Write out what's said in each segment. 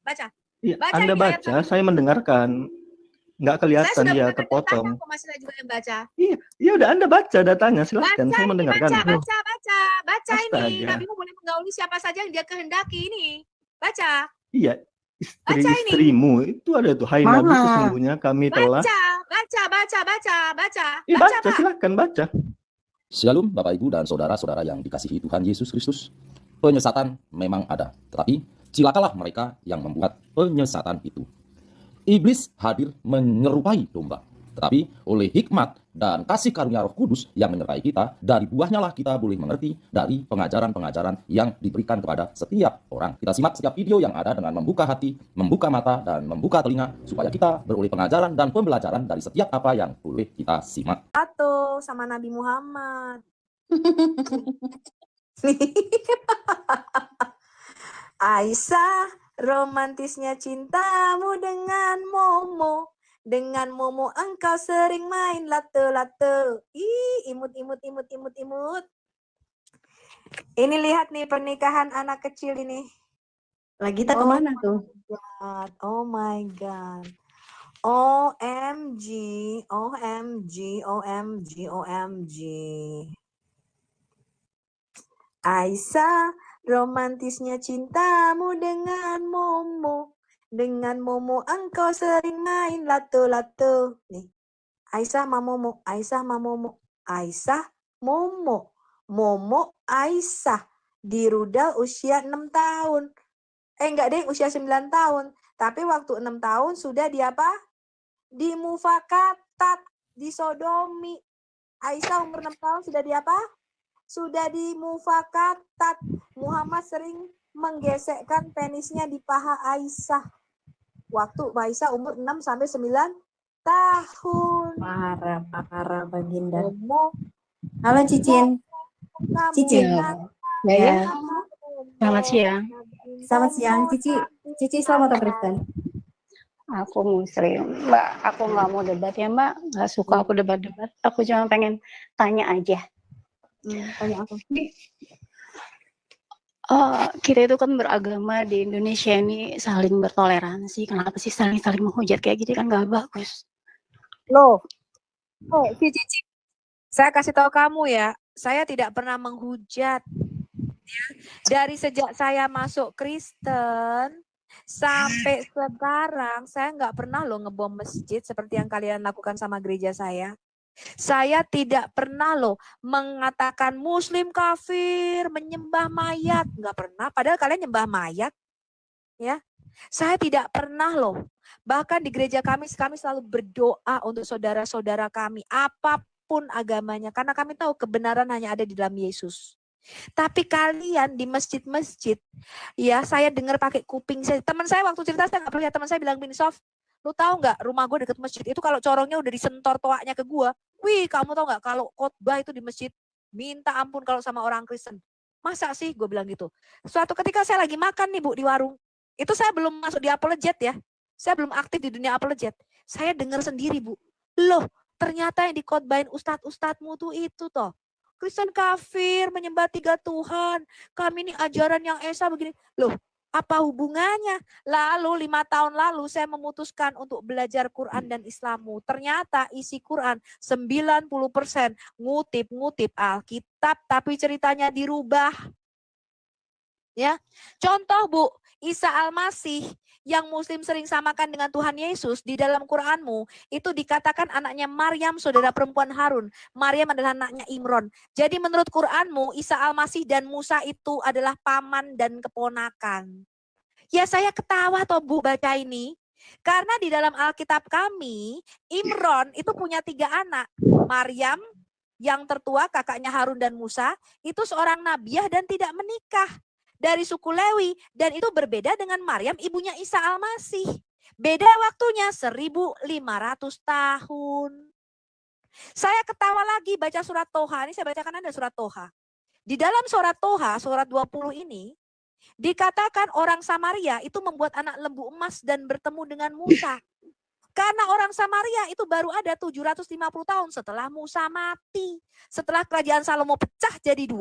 baca. Iya, Baca Anda ini ayat baca, 1. saya mendengarkan. Nggak Saya kelihatan sudah dia mendengarkan terpotong. datanya, kok masih juga yang baca. Iya, ya udah Anda baca datanya, silahkan. Baca Saya ini, mendengarkan. baca ini. Astaga. Nabimu boleh menggauli siapa saja yang dia kehendaki ini. Baca. Iya, Baca ini. istri-istrimu itu ada tuh. Hai Nabi, sesungguhnya kami telah. Baca. Baca, silahkan baca. Shalom Bapak Ibu dan saudara-saudara yang dikasihi Tuhan Yesus Kristus. Penyesatan memang ada, tetapi cilakalah mereka yang membuat penyesatan itu. Iblis hadir menyerupai domba, tetapi oleh hikmat dan kasih karunia Roh Kudus yang menyertai kita, dari buahnya lah kita boleh mengerti dari pengajaran-pengajaran yang diberikan kepada setiap orang. Kita simak setiap video yang ada dengan membuka hati, membuka mata, dan membuka telinga, supaya kita beroleh pengajaran dan pembelajaran dari setiap apa yang boleh kita simak. Atau sama Nabi Muhammad. Aisyah, romantisnya cintamu dengan Momo. Dengan Momo engkau sering main lato-lato. Imut. Ini lihat nih pernikahan anak kecil ini. Lagi kita kemana tuh? Oh my God. OMG. Aisyah, romantisnya cintamu dengan Momo. Dengan Momo engkau sering main lato-lato. Nih. Aisyah ma Momo. Aisyah, Momo. Momo, Aisyah. Di rudal usia 6 tahun. Enggak deh, usia 9 tahun. Tapi waktu 6 tahun sudah di apa? Di mufakatat, disodomi. Aisyah umur 6 tahun sudah di apa? Sudah di mufakatat. Muhammad sering menggesekkan penisnya di paha Aisyah. Waktu Aisyah umur 6 sampai 9 tahun. Parah Baginda. Momo. Halo Cicin. Ya. Selamat siang. Selamat siang Cici selamat Kristen. Aku Muslim, Mbak. Aku nggak mau debat ya, Mbak. Nggak suka aku debat-debat. Aku cuma pengen tanya aja. Tanya apa? Kita itu kan beragama di Indonesia ini saling bertoleransi. Kenapa sih saling menghujat kayak gitu, kan nggak bagus. Loh, Cici. Saya kasih tahu kamu ya, saya tidak pernah menghujat. Dari sejak saya masuk Kristen sampai sekarang, saya nggak pernah loh ngebom masjid seperti yang kalian lakukan sama gereja saya. Saya tidak pernah loh mengatakan Muslim kafir, menyembah mayat, nggak pernah. Padahal kalian nyembah mayat, ya. Saya tidak pernah loh. Bahkan di gereja kami selalu berdoa untuk saudara-saudara kami, apapun agamanya, karena kami tahu kebenaran hanya ada di dalam Yesus. Tapi kalian di masjid-masjid, ya saya dengar pakai kuping saya. Teman saya waktu cerita saya nggak percaya, teman saya bilang gini, Sof, lu tahu nggak rumah gue deket masjid itu kalau corongnya udah disentor toaknya ke gue, wih kamu tahu nggak kalau khotbah itu di masjid minta ampun kalau sama orang Kristen. Masa sih gue bilang gitu. Suatu ketika saya lagi makan nih Bu di warung, itu saya belum masuk di apologet ya, saya belum aktif di dunia apologet. Saya dengar sendiri Bu, loh ternyata yang dikhotbahin ustadz-ustadzmu tuh itu toh. Kristen kafir, menyembah 3 Tuhan. Kami ini ajaran yang esa begini. Loh, apa hubungannya? Lalu 5 tahun lalu saya memutuskan untuk belajar Quran dan Islamu. Ternyata isi Quran 90% ngutip Alkitab, tapi ceritanya dirubah. Ya, contoh Bu, Isa Al-Masih yang Muslim sering samakan dengan Tuhan Yesus di dalam Quranmu itu dikatakan anaknya Maryam, saudara perempuan Harun. Maryam adalah anaknya Imron. Jadi menurut Quranmu Isa Al-Masih dan Musa itu adalah paman dan keponakan. Ya saya ketawa toh Bu baca ini. Karena di dalam Alkitab kami Imron itu punya 3 anak. Maryam yang tertua kakaknya Harun dan Musa itu seorang nabiah dan tidak menikah. Dari suku Lewi, dan itu berbeda dengan Maryam ibunya Isa Al-Masih. Beda waktunya 1500 tahun. Saya ketawa lagi baca surat Toha, ini saya bacakan Anda surat Toha. Di dalam surat Toha, surat 20 ini, dikatakan orang Samaria itu membuat anak lembu emas dan bertemu dengan Musa. Karena orang Samaria itu baru ada 750 tahun setelah Musa mati. Setelah kerajaan Salomo pecah jadi 2,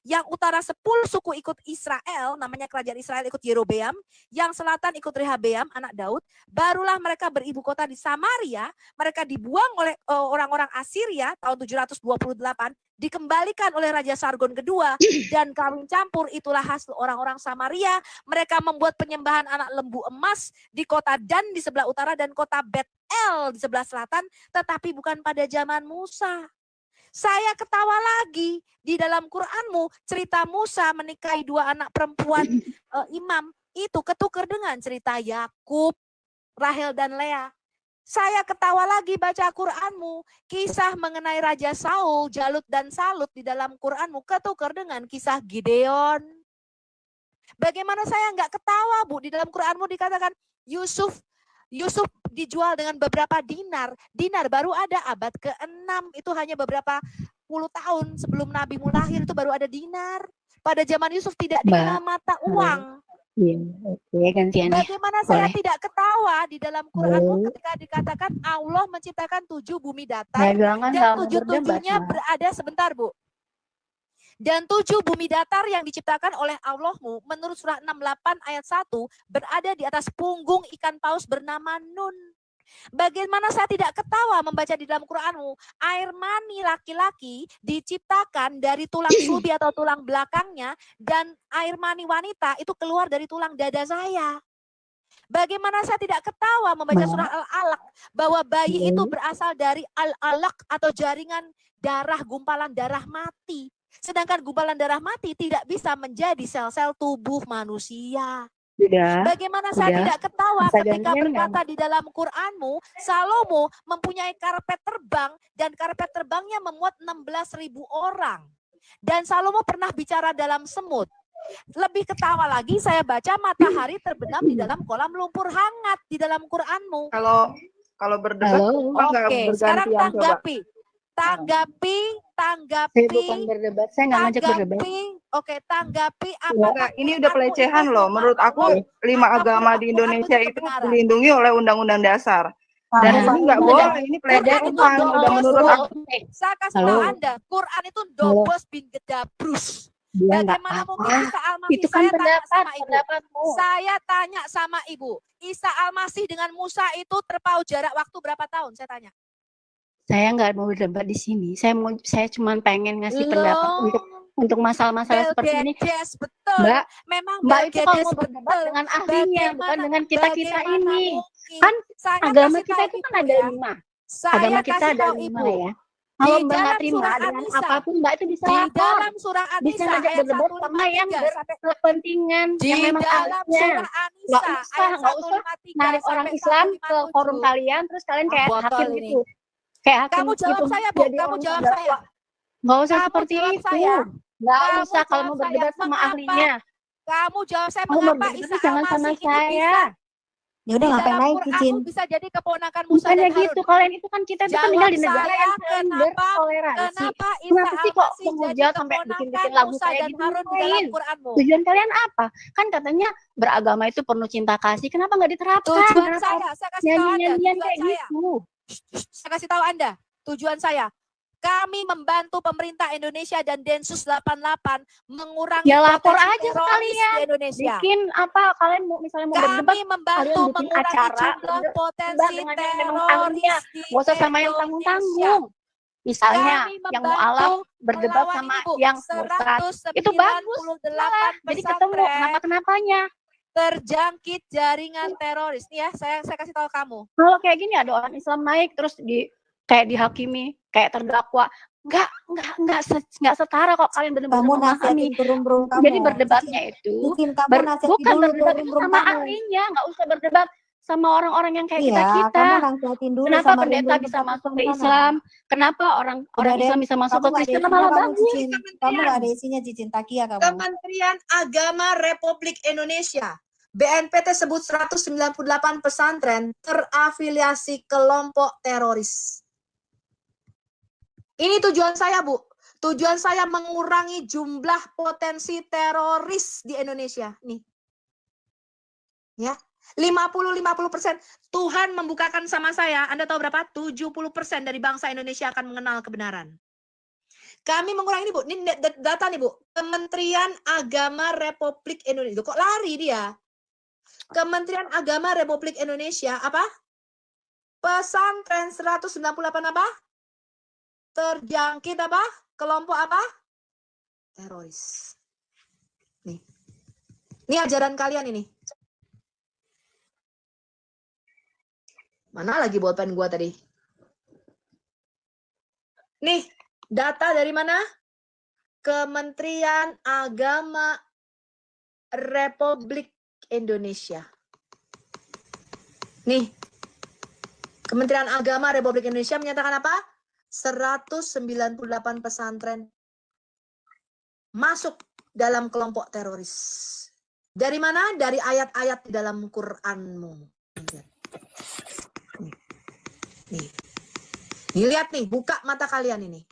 yang utara 10 suku ikut Israel, namanya kerajaan Israel ikut Yerobeam, yang selatan ikut Rehabeam, anak Daud, barulah mereka beribu kota di Samaria, mereka dibuang oleh orang-orang Assyria tahun 728, dikembalikan oleh Raja Sargon kedua, dan kawin campur itulah hasil orang-orang Samaria. Mereka membuat penyembahan anak lembu emas di kota Dan di sebelah utara dan kota Bet-El di sebelah selatan, tetapi bukan pada zaman Musa. Saya ketawa lagi, di dalam Quranmu cerita Musa menikahi 2 anak perempuan imam itu ketukar dengan cerita Yakub, Rahel dan Lea. Saya ketawa lagi baca Quranmu, kisah mengenai Raja Saul, Jalut dan Salut di dalam Quranmu ketukar dengan kisah Gideon. Bagaimana saya nggak ketawa, Bu? Di dalam Quranmu dikatakan Yusuf dijual dengan beberapa dinar. Dinar baru ada abad ke-6. Itu hanya beberapa puluh tahun sebelum Nabi lahir itu baru ada dinar. Pada zaman Yusuf tidak dikenal mata uang. Iya, oke, gantian ya. Bagaimana saya Boleh. tidak ketawa di dalam Quranmu ketika dikatakan Allah menciptakan 7 bumi datar Saya bilang kan dan nggak mau berdebat, 7-7-nya Mbak. berada sebentar, Bu. Dan 7 bumi datar yang diciptakan oleh Allahmu menurut surah 68 ayat 1 berada di atas punggung ikan paus bernama Nun. Bagaimana saya tidak ketawa membaca di dalam Quranmu, air mani laki-laki diciptakan dari tulang sulbi atau tulang belakangnya, dan air mani wanita itu keluar dari tulang dada saya. Bagaimana saya tidak ketawa membaca surah Al-Alaq bahwa bayi itu berasal dari Al-Alaq atau jaringan darah, gumpalan darah mati. Sedangkan gumpalan darah mati tidak bisa menjadi sel-sel tubuh manusia. Sudah. Bagaimana saya Sudah. tidak ketawa Bisa ketika gantian berkata di dalam Quranmu, Salomo mempunyai karpet terbang dan karpet terbangnya memuat 16.000 orang. Dan Salomo pernah bicara dalam semut. Lebih ketawa lagi saya baca matahari terbenam di dalam kolam lumpur hangat di dalam Quranmu. Kalau berdebat, nggak Oke, sekarang bergantian coba. tanggapi. Saya bukan berdebat, saya nggak ngajak berdebat. Oke, tanggapi apa? Enggak, ini udah pelecehan loh. Menurut aku 5 agama di Indonesia itu dilindungi oleh Undang-Undang Dasar. Dan ini nggak boleh, ini pelecehan. Udah menurut aku. Saya kasih tahu Anda, Quran itu dobos bin gedabrus. Bagaimana mungkin Isa Al-Masih? Itu kan pendapatmu. Saya tanya sama Ibu, Isa Al-Masih dengan Musa itu terpaut jarak waktu berapa tahun? Saya tanya. Saya nggak mau berdebat di sini. Saya cuma pengen ngasih pendapat untuk masalah-masalah seperti ini. Betul. Mbak, memang Mbak itu kalau mau berdebat dengan ahlinya, bukan dengan kita ini. Kan agama kita itu kan ada 5. Agama kita ada 5 ya. Kalau Mbak nggak terima dengan apapun, Mbak itu bisa di dalam surah bisa An-Nisa ngajak berdebat sama yang berkepentingan, yang memang harusnya. Nggak usah narik orang Islam ke forum kalian, terus kalian kayak hakim gitu. Kayak kamu jawab gitu. saya, Bu. Kamu jawab saya. Nggak usah seperti itu. Nggak usah kalau mau berdebat sama ahlinya. Kamu jawab saya mau mengapa berdebat jangan sama saya. Ya udah ngapain naik Cicin? Bisa jadi keponakan Musa dan Harun. Gitu, kalian itu kan kita tuh tinggal di negara yang saling bertoleransi. Kenapa sih kok menghujat sampai bikin lagu kayak gitu? Tujuan kalian apa? Kan katanya beragama itu penuh cinta kasih. Kenapa nggak diterapkan? Tujuan saya kasih tahu Anda. Kayak gitu. Saya kasih tahu Anda, tujuan saya. Kami membantu pemerintah Indonesia dan Densus 88 mengurangi ya lapor aja sekalian di Indonesia. Bikin apa kalian misalnya mau berdebat, kami membantu mengurangi jumlah potensi teroris di Nggak usah sama yang tanggung-tanggung. Misalnya yang mualaf berdebat sama yang murtad. Itu bagus. Jadi ketemu kenapa-kenapanya. Terjangkit jaringan teroris. Nih ya, saya kasih tahu kamu. Kalau kayak gini ada orang Islam naik terus kayak dihakimi, kayak terdakwa. Enggak setara kok kalian benar-benar memahami. Jadi berdebatnya itu bukan berdebat sama ahlinya, enggak usah berdebat sama orang-orang yang kayak kita. Kenapa pendeta bisa masuk ke Islam? Kenapa orang Islam bisa masuk ke Kristen? Malah bagus. Kamu nggak ada isinya, Cicin Takia kamu. Kementerian Agama Republik Indonesia. BNPT sebut 198 pesantren terafiliasi kelompok teroris. Ini tujuan saya, Bu. Tujuan saya mengurangi jumlah potensi teroris di Indonesia. Nih. Ya. 50-50%. Tuhan membukakan sama saya, Anda tahu berapa? 70% dari bangsa Indonesia akan mengenal kebenaran. Kami mengurangi ini, Bu. Ini data nih, Bu. Kementerian Agama Republik Indonesia. Kok lari dia? Kementerian Agama Republik Indonesia, apa? Pesantren 198 apa? Terjangkit apa? Kelompok apa? Teroris. Nih. Ini ajaran kalian ini. Mana lagi bolpen gua tadi? Nih, data dari mana? Kementerian Agama Republik Indonesia. Nih, Kementerian Agama Republik Indonesia menyatakan apa? 198 pesantren masuk dalam kelompok teroris. Dari mana? Dari ayat-ayat di dalam Qur'anmu. Nih. Nih, lihat nih, buka mata kalian ini.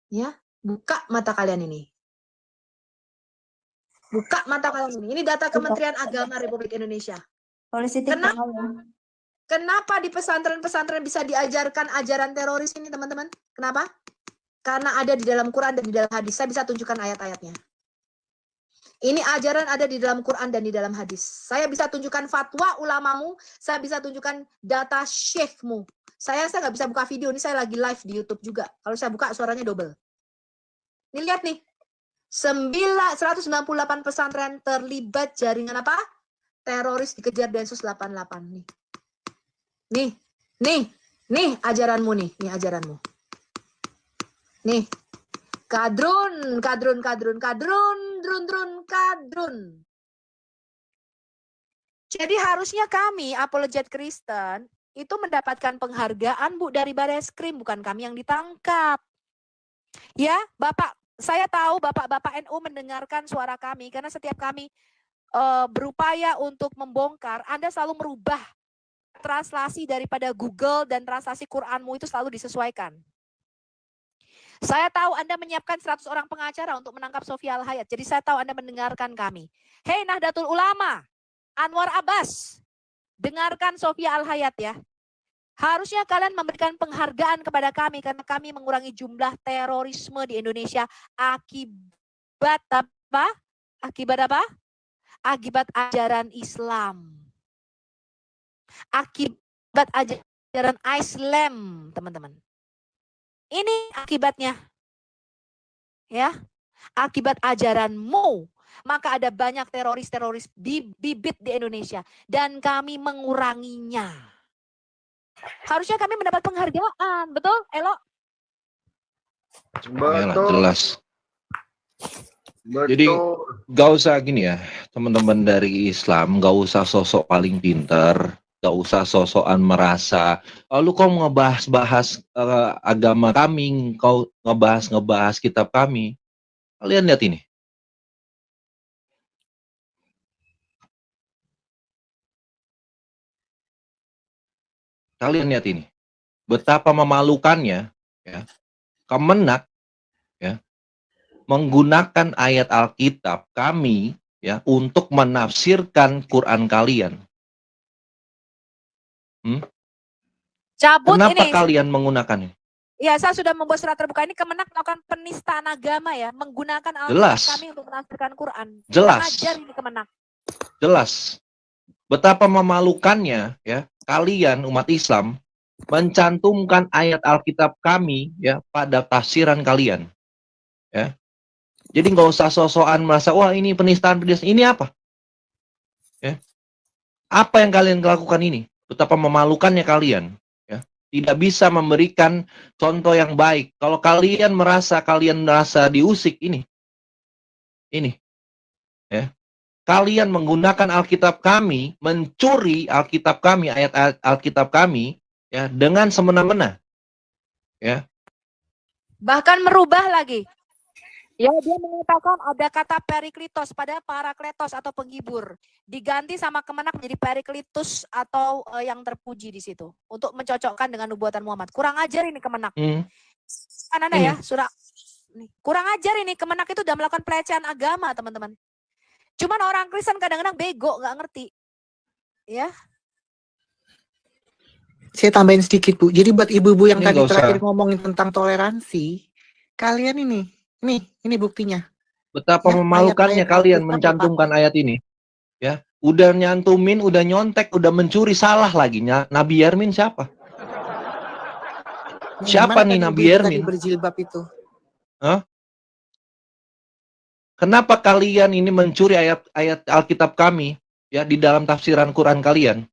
Ya, buka mata kalian ini. Buka mata kalian ini. Ini data Kementerian Agama Republik Indonesia. Kenapa di pesantren-pesantren bisa diajarkan ajaran teroris ini, teman-teman? Kenapa? Karena ada di dalam Quran dan di dalam hadis. Saya bisa tunjukkan ayat-ayatnya. Ini ajaran ada di dalam Quran dan di dalam hadis. Saya bisa tunjukkan fatwa ulamamu, saya bisa tunjukkan data syekhmu. Saya nggak bisa buka video, ini saya lagi live di YouTube juga. Kalau saya buka suaranya double. Ini lihat nih. 198 pesantren terlibat jaringan apa? Teroris dikejar Densus 88 nih. Nih ajaranmu nih, ajaranmu. Nih. Kadrun. Jadi harusnya kami, apologet Kristen, itu mendapatkan penghargaan, Bu, dari Bareskrim, bukan kami yang ditangkap. Ya, Bapak, saya tahu Bapak-Bapak NU mendengarkan suara kami, karena setiap kami berupaya untuk membongkar, Anda selalu merubah translasi daripada Google dan translasi Quranmu itu selalu disesuaikan. Saya tahu Anda menyiapkan 100 orang pengacara untuk menangkap Sofia Al-Hayat. Jadi saya tahu Anda mendengarkan kami. Hei Nahdlatul Ulama, Anwar Abbas, dengarkan Sofia Al-Hayat ya. Harusnya kalian memberikan penghargaan kepada kami karena kami mengurangi jumlah terorisme di Indonesia akibat apa? Akibat apa? Akibat ajaran Islam. Akibat ajaran Islam, teman-teman. Ini akibatnya. Ya. Akibat ajaranmu, maka ada banyak teroris-teroris bibit di Indonesia dan kami menguranginya. Harusnya kami mendapat penghargaan, betul, Elo? Betul. Jelas. Betul. Jadi gak usah gini ya, teman-teman dari Islam, gak usah sosok paling pinter. Gak usah sosokan merasa, lu kok ngebahas-bahas agama kami, kau ngebahas kitab kami. Kalian lihat ini. Kalian lihat ini. Betapa memalukannya, ya, Kemenak, ya, menggunakan ayat Alkitab kami, ya, untuk menafsirkan Quran kalian. Cabut. Kenapa ini kalian menggunakannya? Ya, saya sudah membuat surat terbuka ini. Kemenak melakukan penistaan agama ya, menggunakan Alkitab kami untuk menafsirkan Quran. Jelas. Ajar ini Kemenak. Jelas. Betapa memalukannya ya, kalian umat Islam mencantumkan ayat Alkitab kami ya pada tafsiran kalian. Ya. Jadi nggak usah sosokan merasa wah ini penistaan. Ini apa? Ya. Apa yang kalian lakukan ini? Betapa memalukannya kalian, ya. Tidak bisa memberikan contoh yang baik. Kalau kalian merasa diusik ini, ya. Kalian menggunakan Alkitab kami, mencuri Alkitab kami, ayat Alkitab kami, ya, dengan semena-mena, ya. Bahkan merubah lagi. Ya, dia mengatakan ada kata periklitos pada parakletos atau penghibur. Diganti sama Kemenak menjadi periklitus atau yang terpuji di situ. Untuk mencocokkan dengan nubuatan Muhammad. Kurang ajar ini Kemenak. Kan ada ya, surah. Kurang ajar ini Kemenak itu sudah melakukan pelecehan agama, teman-teman. Cuman orang Kristen kadang-kadang bego, nggak ngerti. Ya. Saya tambahin sedikit, Bu. Jadi buat ibu-ibu yang Ini tadi nggak usah. terakhir ngomongin tentang toleransi, kalian ini buktinya. Betapa Ya, memalukannya ayat-ayat kalian Alkitab mencantumkan ayat ini. Ya, udah nyantumin, udah nyontek, udah mencuri, salah lagi. Nabi Yermin siapa? Siapa Mana nih tadi Nabi ibu-ibu tadi Yermin? berjilbab itu? Kenapa kalian ini mencuri ayat-ayat Alkitab kami ya di dalam tafsiran Quran kalian?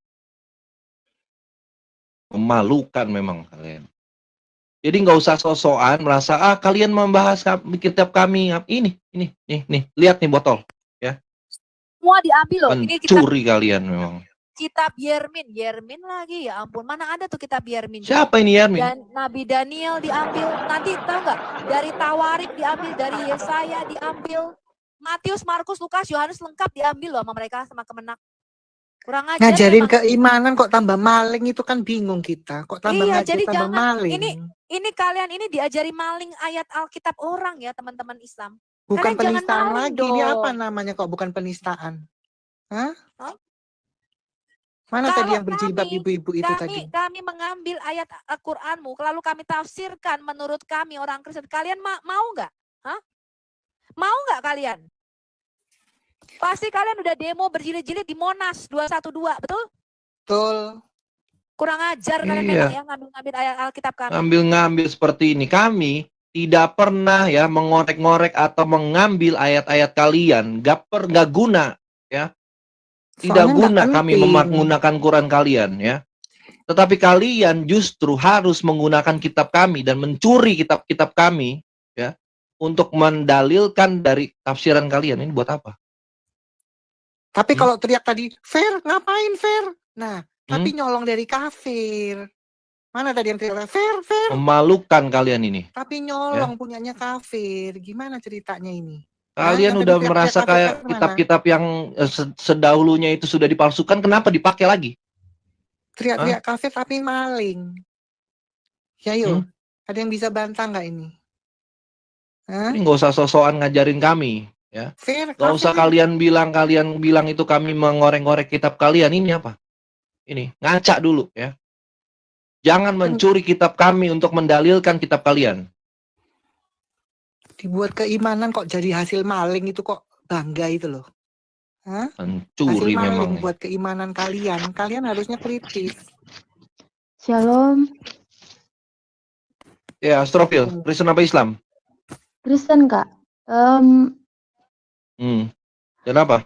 Memalukan memang kalian. Jadi nggak usah sok-sokan merasa kalian membahas kitab kami. Ini, nih, lihat nih botol. Ya, Semua diambil loh. Ini pencuri kalian memang. kitab Yermin lagi, ya ampun, mana ada tuh kitab Yermin? Siapa ini Yermin? Dan Nabi Daniel diambil, nanti tahu nggak? Dari Tawarik diambil, dari Yesaya diambil, Matius, Markus, Lukas, Yohanes lengkap diambil loh sama mereka, sama Kemenak. Kurang ajar. Ngajarin memang. keimanan kok tambah maling, itu kan bingung kita. Kok tambah Iya, ngajar jadi tambah jangan maling? Ini kalian ini diajari maling ayat Alkitab orang ya teman-teman Islam. Bukan Kalian jangan penistaan maling lagi. Ini apa dong. namanya kok bukan penistaan? Hah? Hah? Mana Kalau tadi yang berjilbab ibu-ibu itu tadi? Kami mengambil ayat Al-Qur'anmu, lalu kami tafsirkan menurut kami orang Kristen. Kalian mau nggak? Hah? Mau nggak kalian? Pasti kalian udah demo berjilid-jilid di Monas 212, betul? Betul. Kurang ajar kalian Iya. memang ya ngambil ayat Alkitab kami. Ngambil seperti ini. Kami tidak pernah ya mengorek-ngorek atau mengambil ayat-ayat kalian. Gak guna ya. Tidak Soalnya guna nggak kami penting. menggunakan Quran kalian ya. Tetapi kalian justru harus menggunakan kitab kami dan mencuri kitab-kitab kami ya untuk mendalilkan dari tafsiran kalian. Ini buat apa? Tapi kalau teriak tadi, fair, ngapain fair? Nah, tapi nyolong dari kafir. Mana tadi yang teriak, fair, fair? Memalukan kalian ini. Tapi nyolong punyanya kafir. Gimana ceritanya ini? Kalian Yang udah tadi merasa teriak-teriak kayak kafir mana? kitab-kitab yang sedahulunya itu sudah dipalsukan, kenapa dipakai lagi? Teriak-teriak kafir tapi maling. Ya yuk, ada yang bisa bantah nggak ini? Hah? Ini nggak usah sosokan ngajarin kami, ya. Fair, Nggak usah kalian bilang itu kami mengorek-ngorek kitab kalian. Ini apa? Ini ngaca dulu, ya. Jangan mencuri kitab kami untuk mendalilkan kitab kalian. Dibuat keimanan kok jadi hasil maling itu kok bangga itu loh. Hah? Mencuri hasil maling memang. buat keimanan kalian. Kalian harusnya kritis. Shalom. Ya, Astrofil, Kristen apa Islam? Kristen, Kak. Kenapa?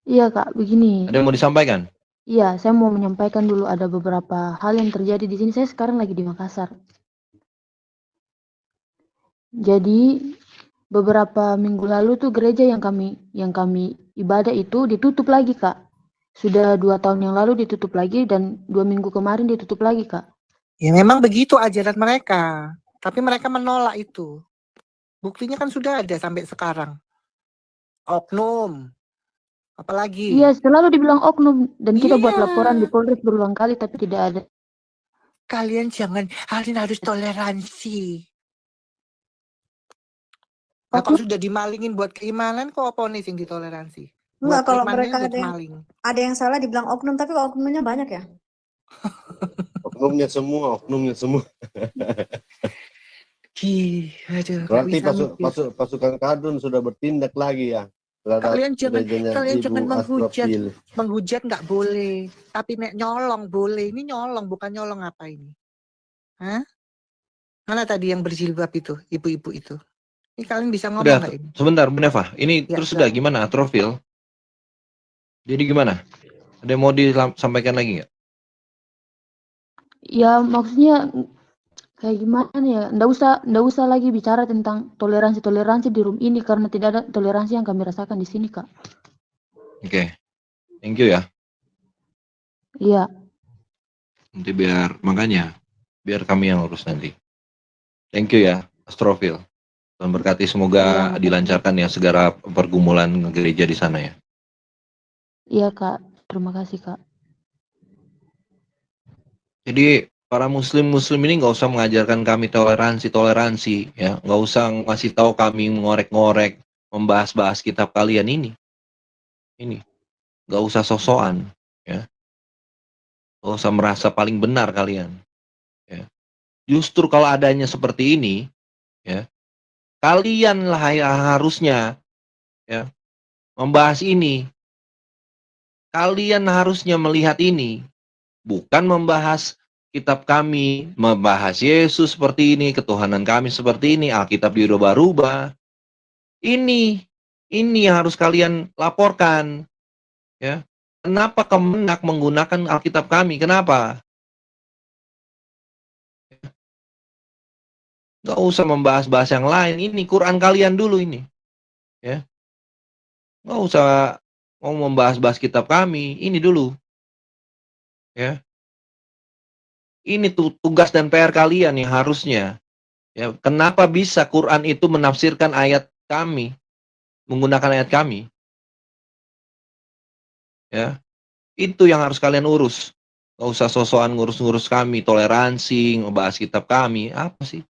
Iya, Kak, begini. Ada yang mau disampaikan? Iya, saya mau menyampaikan dulu ada beberapa hal yang terjadi di sini. Saya sekarang lagi di Makassar. Jadi beberapa minggu lalu tuh gereja yang kami ibadah itu ditutup lagi, Kak. Sudah 2 tahun yang lalu ditutup lagi dan 2 minggu kemarin ditutup lagi, Kak. Ya memang begitu ajaran mereka. Tapi mereka menolak itu. Buktinya kan sudah ada sampai sekarang. Oknum. Apalagi? Iya, selalu dibilang oknum dan kita buat laporan di Polres berulang kali tapi tidak ada. Kalian harus toleransi. Nah, kok sudah dimalingin buat keimanan, kok apa nih yang ditoleransi? Enggak, Buat kalau keimanannya mereka jadi maling. ada yang salah dibilang oknum, tapi kok oknumnya banyak ya? Oknumnya semua. Aduh, Berarti pasukan kadun sudah bertindak lagi ya. Kalian jangan menghujat nggak boleh, tapi nek nyolong boleh. Ini nyolong, bukan nyolong apa ini? Hah? Mana tadi yang berjilbab itu, ibu-ibu itu? Ini kalian bisa ngomong nggak ini? Sebentar, Bu Neva. Ini Ya, terus udah gimana, Astrofil? Jadi gimana? Ada yang mau disampaikan lagi nggak? Ya, maksudnya kayak gimana ya? Nggak usah lagi bicara tentang toleransi di room ini karena tidak ada toleransi yang kami rasakan di sini, Kak. Oke. Thank you ya. Iya. Nanti biar kami yang urus nanti. Thank you ya, Astrofil. Tuhan berkati, semoga dilancarkan ya segala pergumulan gereja di sana ya. Iya, Kak. Terima kasih, Kak. Jadi para muslim ini nggak usah mengajarkan kami toleransi ya, nggak usah ngasih tahu kami ngorek-ngorek membahas-bahas kitab kalian ini. Ini, nggak usah sosokan, ya. Nggak usah merasa paling benar kalian, ya. Justru kalau adanya seperti ini, ya, kalianlah yang harusnya, ya, membahas ini. Kalian harusnya melihat ini, bukan membahas kitab kami, membahas Yesus seperti ini, ketuhanan kami seperti ini, Alkitab dirubah-rubah. Ini yang harus kalian laporkan, ya. Kenapa Kemenak menggunakan Alkitab kami? Kenapa? Nggak usah membahas-bahas yang lain. Ini Quran kalian dulu ini, ya. Nggak usah mau membahas-bahas kitab kami. Ini dulu, ya. Ini tuh tugas dan PR kalian yang harusnya. Ya, kenapa bisa Quran itu menafsirkan ayat kami, menggunakan ayat kami? Ya, itu yang harus kalian urus. Nggak usah sosokan ngurus-ngurus kami, toleransi, ngebahas kitab kami. Apa sih?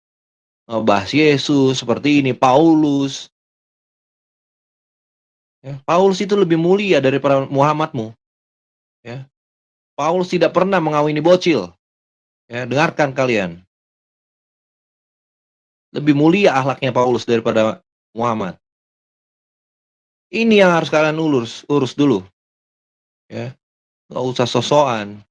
Ngebahas Yesus seperti ini, Paulus. Ya, Paulus itu lebih mulia daripada Muhammadmu. Ya, Paulus tidak pernah mengawini bocil. Ya, dengarkan kalian. Lebih mulia akhlaknya Paulus daripada Muhammad. Ini yang harus kalian urus dulu. Ya, nggak usah sosokan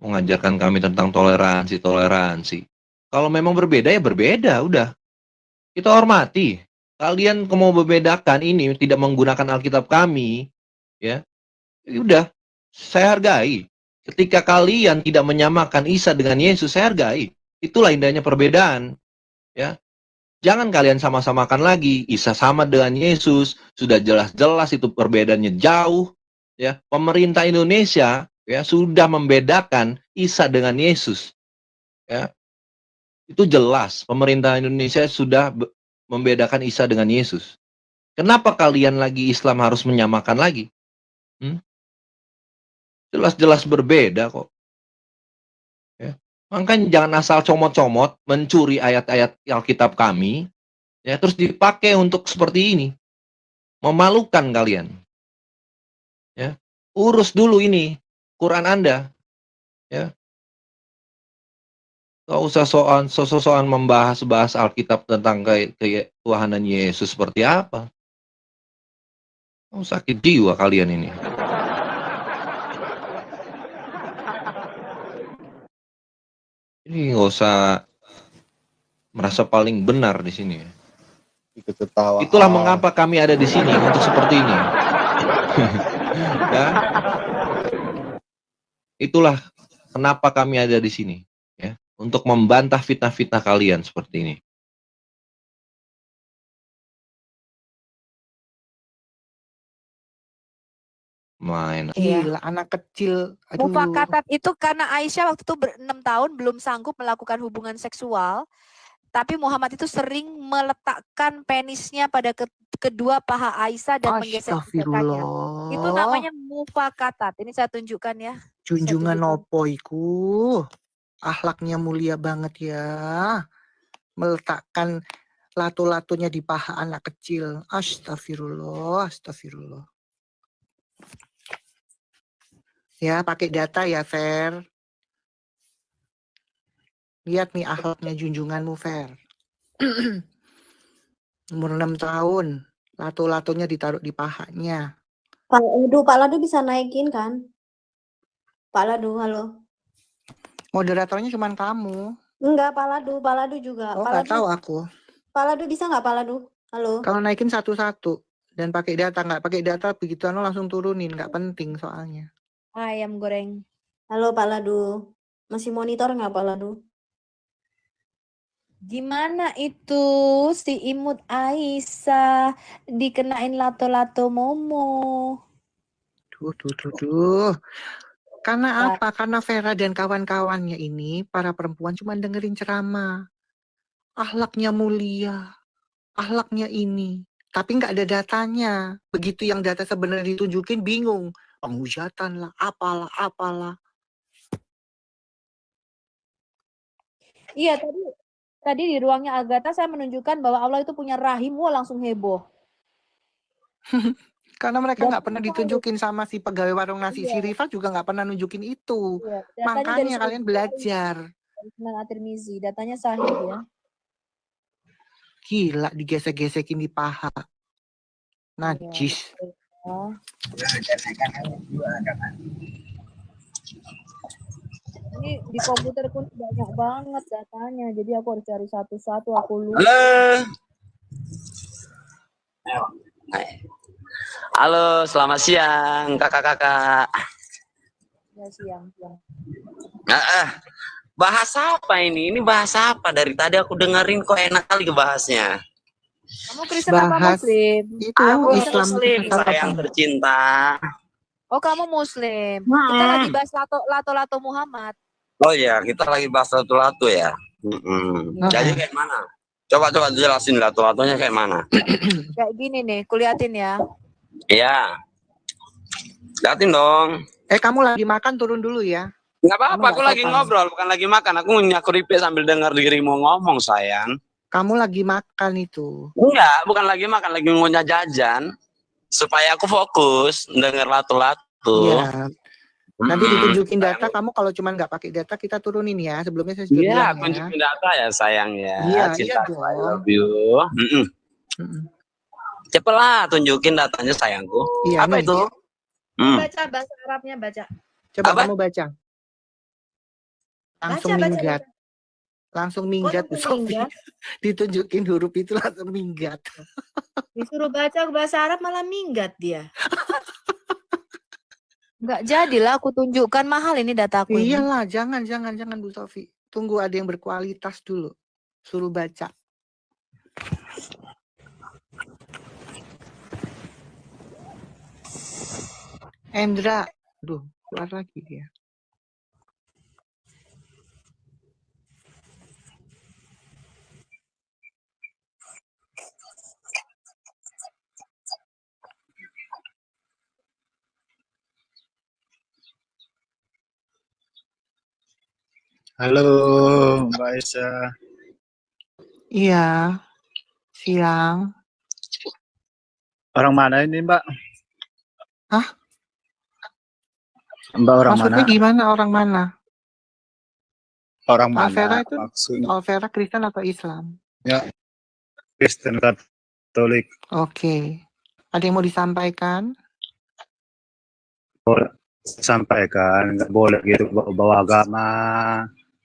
mengajarkan kami tentang toleransi. Kalau memang berbeda ya berbeda, udah. Kita hormati. Kalian mau membedakan ini tidak menggunakan Alkitab kami, ya udah, saya hargai. Ketika kalian tidak menyamakan Isa dengan Yesus, saya hargai. Itulah indahnya perbedaan, ya. Jangan kalian sama-samakan lagi Isa sama dengan Yesus, sudah jelas-jelas itu perbedaannya jauh, ya. Pemerintah Indonesia ya sudah membedakan Isa dengan Yesus, ya. Itu jelas pemerintah Indonesia sudah membedakan Isa dengan Yesus. Kenapa kalian lagi Islam harus menyamakan lagi? Jelas-jelas berbeda kok. Ya. Makanya jangan asal comot-comot mencuri ayat-ayat Alkitab kami, ya terus dipakai untuk seperti ini, memalukan kalian. Ya, urus dulu ini Quran Anda, ya. Gak usah soal membahas Alkitab tentang ketuhanan Yesus seperti apa. Oh, sakit jiwa kalian ini. Ini nggak usah merasa paling benar di sini. Itulah mengapa kami ada di sini untuk seperti ini. Ya. Itulah kenapa kami ada di sini, ya, untuk membantah fitnah-fitnah kalian seperti ini. Main. Gila, anak kecil. Aduh. Mufakatat itu karena Aisyah waktu itu 6 tahun belum sanggup melakukan hubungan seksual, tapi Muhammad itu sering meletakkan penisnya pada kedua paha Aisyah dan menggesek-gesekkannya. Itu namanya mufakatat. Ini saya tunjukkan ya. Junjungan nopo iku. Akhlaknya mulia banget ya. Meletakkan lato-latonya di paha anak kecil. Astagfirullah, astagfirullah. Ya, pakai data ya, Fer. Lihat nih akhlaknya junjunganmu, Fer. Umur 6 tahun. Lato-latonya ditaruh di pahanya. Pak Ladu bisa naikin kan? Pak Ladu, halo. Moderatornya cuma kamu. Enggak, Pak Ladu juga. Oh, Pak nggak tahu aku. Pak Ladu bisa nggak, Pak Ladu? Halo. Kalau naikin satu-satu dan pakai data, nggak pakai data begitu langsung turunin, nggak penting soalnya. Ayam goreng. Halo Pak Ladu. Masih monitor nggak Pak Ladu? Gimana itu si imut Aisyah dikenain lato-lato Momo? Duh. Karena apa? Karena Vera dan kawan-kawannya ini, para perempuan cuma dengerin ceramah. Akhlaknya mulia. Akhlaknya ini. Tapi nggak ada datanya. Begitu yang data sebenarnya ditunjukin, bingung. Penghujatan lah, apalah. Iya, tadi di ruangnya Agatha saya menunjukkan bahwa Allah itu punya rahim, wah langsung heboh. Karena mereka nggak pernah Datanya ditunjukin sama si pegawai warung nasi. Si iya, Rifa juga nggak pernah nunjukin itu. iya. Datanya dari Makanya Sahih kalian Bukhari, belajar. dari Sunan At-Tirmizi. Datanya sahih ya. Gila, digesek-gesekin di paha. Iya, Najis. oh. Ini di komputerku banyak banget datanya, jadi aku harus cari satu-satu. Aku lupa. Halo, selamat siang kakak-kakak. Ya, siang. Bahasa apa ini? Ini bahasa apa? Dari tadi aku dengerin kok enak kali bahasnya. Kamu Kristen apa Muslim? Itu Aku Islam Muslim, sayang tercinta. Oh, kamu Muslim. Kita lagi bahas Lato Muhammad. Oh iya, kita lagi bahas lato-lato ya. Jadi kayak mana? Coba jelasin lato-latonya kayak mana. Kayak gini nih, kuliatin ya. Iya. Liatin dong. Kamu lagi makan, turun dulu ya. Nggak apa-apa, aku lagi ngobrol, bukan lagi makan. Aku nyakuripik sambil dengar dirimu ngomong, sayang. Kamu lagi makan itu. Enggak, bukan lagi makan, lagi ngunyah jajan. Supaya aku fokus denger lato-lato. Iya. Nanti ditunjukin data, kamu kalau cuma nggak pakai data, kita turunin ya. Sebelumnya saya sudah bilang ya. Iya, tunjukin data ya, sayang ya. Iya, Cinta, dong. I love you. Cepatlah tunjukin datanya, sayangku. Iya, apa itu? Baca bahasa Arabnya, baca. Coba kamu baca. Langsung Baca. minggat. Langsung minggat. Ditunjukin huruf itu langsung minggat. Disuruh baca bahasa Arab malah minggat dia. Enggak jadilah aku tunjukkan, mahal ini dataku. Iyalah, jangan Bu Sofi. Tunggu ada yang berkualitas dulu. Suruh baca. Endra, aduh, keluar lagi dia. Halo, Mbak Aisyah. Iya, siang. Orang mana ini, Mbak? Hah? Mbak orang Maksudnya mana? gimana orang mana? Orang mana? Alvera itu maksudnya? Alvera Kristen atau Islam? Ya, Kristen Katolik. Oke. Ada yang mau disampaikan? Boleh sampaikan, nggak boleh gitu bawa agama.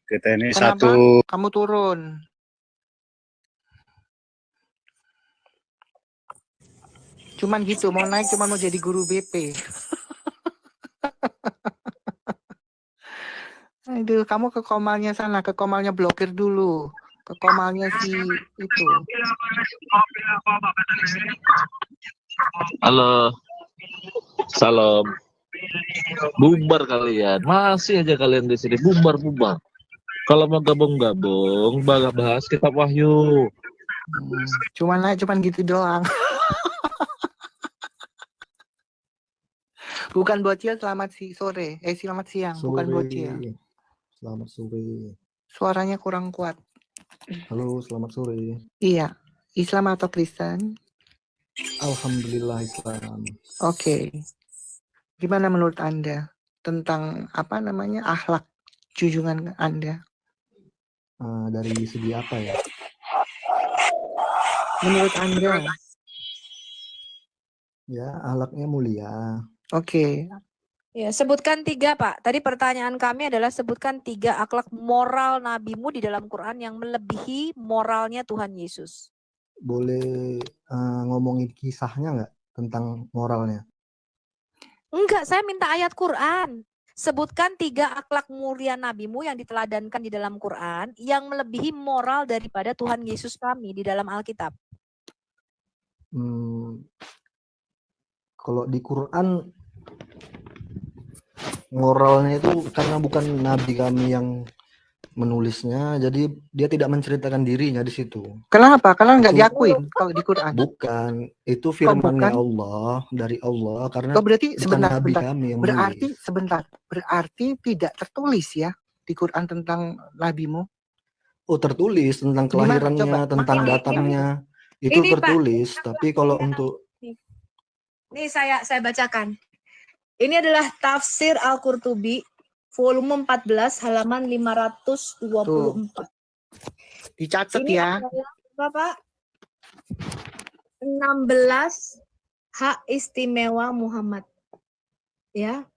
Kita ini Kenapa? satu. Kamu turun. Cuman gitu, mau naik cuma mau jadi guru BP. Aduh, kamu ke komalnya sana, ke komalnya blokir dulu. Ke komalnya si itu. Halo. Salam. Bubar kalian. Masih aja kalian di sini bubar. Kalau mau gabung-gabung, bahas kitab Wahyu. Cuman gitu doang. Bukan bocil, selamat sore. Selamat siang, bukan bocil. Selamat sore. Suaranya kurang kuat. Halo, selamat sore. Iya, Islam atau Kristen? Alhamdulillah Islam. Oke. Gimana menurut Anda tentang akhlak junjungan Anda? Dari segi apa ya? Menurut Anda? Ya, akhlaknya mulia. Oke. Ya, sebutkan 3, Pak. Tadi pertanyaan kami adalah sebutkan 3 akhlak moral nabimu di dalam Quran yang melebihi moralnya Tuhan Yesus. Boleh ngomongin kisahnya nggak tentang moralnya? Enggak, saya minta ayat Quran. Sebutkan 3 akhlak mulia nabimu yang diteladankan di dalam Quran yang melebihi moral daripada Tuhan Yesus kami di dalam Alkitab. Kalau di Quran moralnya itu karena bukan nabi kami yang menulisnya, jadi dia tidak menceritakan dirinya di situ. Kenapa? Karena nggak diakuin kalau di Quran. Bukan, itu firman-Nya Allah, dari Allah, karena berarti bukan nabi kami yang berarti tidak tertulis ya di Quran tentang nabimu. Oh, tertulis tentang kelahirannya, tentang datangnya, itu tertulis. Tapi kalau untuk Nih saya bacakan. Ini adalah tafsir Al-Qurtubi volume 14 halaman 524. Dicatat Ini ya. Bapak 16 hak istimewa Muhammad. Ya.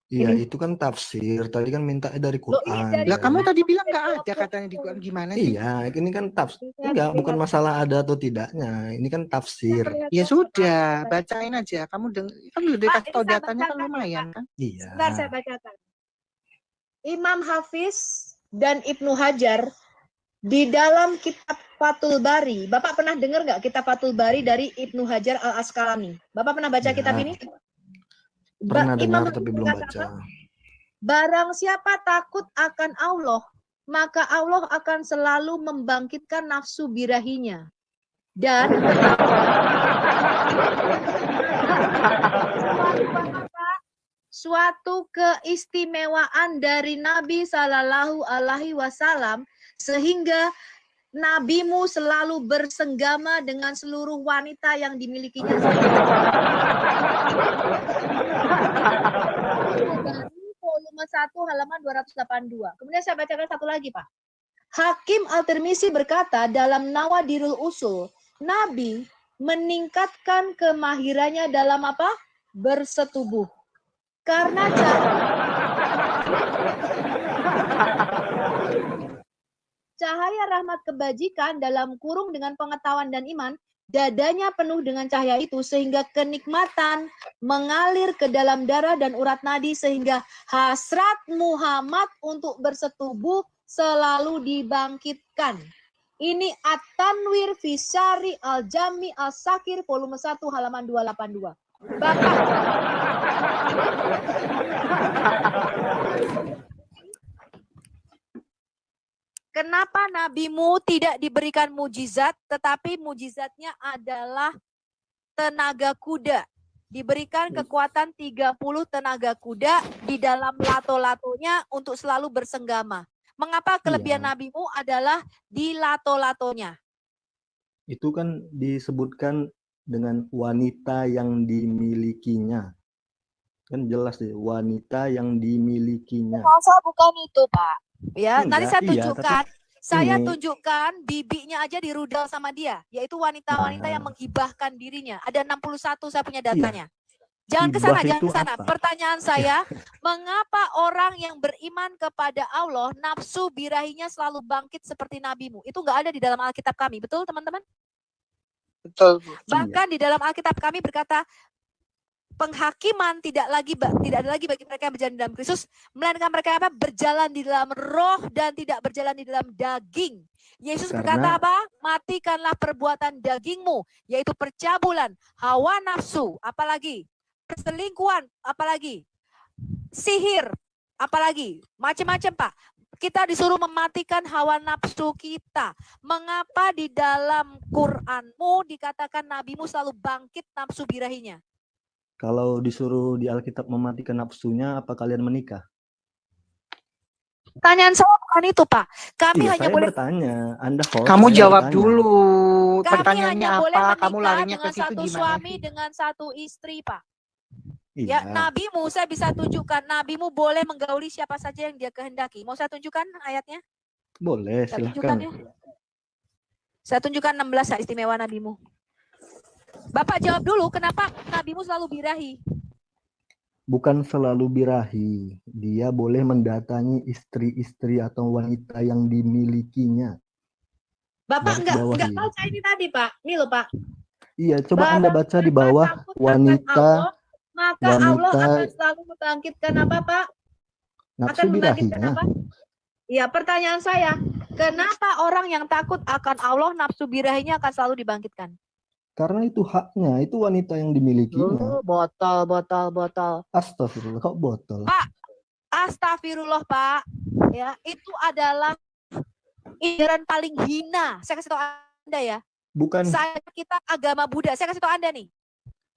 Iya, Ini. itu kan tafsir. Tadi kan minta dari Loh, ini Quran. dari Lah kamu Quran. tadi bilang nggak ada katanya di Quran, gimana sih? Iya, ini kan tafsir. Enggak, bukan masalah ada atau tidaknya. Ini kan tafsir. Ya sudah, bacain aja. Kamu kan udah dikasih tahu datanya kan lumayan kan? Iya. Sebentar saya bacakan. Imam Hafiz dan Ibnu Hajar di dalam kitab Fathul Bari. Bapak pernah dengar nggak kitab Fathul Bari dari Ibnu Hajar Al-Asqalani? Bapak pernah baca kitab ini? Pernah dengar Imam tapi belum baca. Barang siapa takut akan Allah, maka Allah akan selalu membangkitkan nafsu birahinya. Dan suatu keistimewaan dari Nabi Sallallahu Alaihi Wasallam sehingga nabimu selalu bersenggama dengan seluruh wanita yang dimilikinya. Volume 1 halaman 282. Kemudian saya bacakan satu lagi, Pak. Hakim Al-Tirmizi berkata dalam Nawadirul Usul, Nabi meningkatkan kemahirannya dalam apa? Bersetubuh. Karena cahaya rahmat kebajikan dalam kurung dengan pengetahuan dan iman, dadanya penuh dengan cahaya itu sehingga kenikmatan mengalir ke dalam darah dan urat nadi sehingga hasrat Muhammad untuk bersetubuh selalu dibangkitkan. Ini At-Tanwir fi Syari Al-Jami Al-Sakir volume 1 halaman 282. Bapak kenapa nabimu tidak diberikan mujizat, tetapi mujizatnya adalah tenaga kuda. Diberikan kekuatan 30 tenaga kuda di dalam lato-latonya untuk selalu bersenggama. Mengapa kelebihan nabimu adalah di lato-latonya? Itu kan disebutkan dengan wanita yang dimilikinya. Kan jelas deh, wanita yang dimilikinya. Masa bukan itu, Pak. Ya, Enggak, nanti saya iya, tunjukkan. tapi Saya ini- tunjukkan bibinya aja dirudal sama dia, yaitu wanita-wanita yang menghibahkan dirinya. Ada 61 saya punya datanya. Jangan ke sana, Hibah jangan itu ke sana. apa? Pertanyaan saya, mengapa orang yang beriman kepada Allah nafsu birahinya selalu bangkit seperti nabimu? Itu enggak ada di dalam Alkitab kami, betul teman-teman? Betul. Bahkan di dalam Alkitab kami berkata penghakiman tidak ada lagi bagi mereka yang berjalan di dalam Kristus, melainkan mereka apa? Berjalan di dalam roh dan tidak berjalan di dalam daging. Yesus berkata apa? Matikanlah perbuatan dagingmu, yaitu percabulan, hawa nafsu, apalagi perselingkuhan, apalagi sihir, apalagi macam-macam, Pak. Kita disuruh mematikan hawa nafsu kita. Mengapa di dalam Qur'anmu dikatakan nabimu selalu bangkit nafsu birahinya? Kalau disuruh di Alkitab mematikan nafsunya, apa kalian menikah? Pertanyaan saya bukan itu, Pak. Kami Iya, hanya saya boleh bertanya. Anda host, Kamu saya jawab bertanya. dulu. kami Pertanyaannya hanya boleh apa? menikah Kamu larinya ke dengan situ satu gimana suami sih? dengan satu istri, Pak. Iya. Ya, nabimu saya bisa tunjukkan. Nabimu boleh menggauli siapa saja yang dia kehendaki. Mau saya tunjukkan ayatnya? Boleh, Saya tunjukkan silahkan. ya. Saya tunjukkan 16 hak istimewa nabimu. Bapak jawab dulu, kenapa nabimu selalu birahi? Bukan selalu birahi. Dia boleh mendatangi istri-istri atau wanita yang dimilikinya. Bapak Garis enggak bawahi. baca ini tadi, Pak. Ini loh, Pak. Iya, coba Anda baca di bawah wanita, Maka Allah wanita akan selalu membangkitkan apa, Pak? nafsu Akan membangkitkan birahinya. apa? Ya, pertanyaan saya, kenapa orang yang takut akan Allah nafsu birahinya akan selalu dibangkitkan? Karena itu haknya, itu wanita yang dimilikinya. Botol. Astagfirullah, kok botol? Pak, astagfirullah, Pak. Ya, itu adalah ajaran paling hina. Saya kasih tahu Anda ya. Bukan, Kita agama Buddha. Saya kasih tahu Anda nih.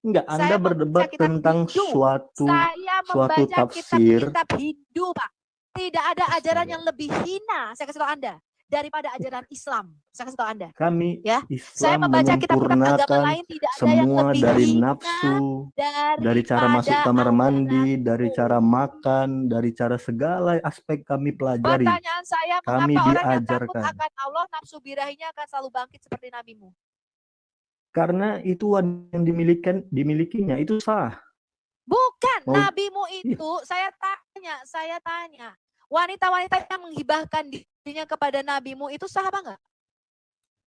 enggak, Anda Saya berdebat membaca kitab tentang Hindu. suatu Saya suatu membaca tafsir. kitab Hindu, Pak. Tidak ada ajaran yang lebih hina. Saya kasih tahu Anda. daripada ajaran Islam. Saya kasih tahu Anda. Kami Ya, saya Islam membaca kitab-kitab agama menyempurnakan lain tidak ada yang semua lebih dari hina nafsu, dari cara masuk daripada kamar ajaran. mandi, dari cara makan, dari cara segala aspek kami pelajari. Pertanyaan saya, Kami mengapa orang yang takut diajarkan. akan Allah nafsu birahinya akan selalu bangkit seperti nabimu? Karena itu yang dimilikinya itu sah. Bukan, Mau nabimu iya. itu saya tanya, wanita-wanita yang menghibahkan dirinya kepada nabimu itu sah apa enggak?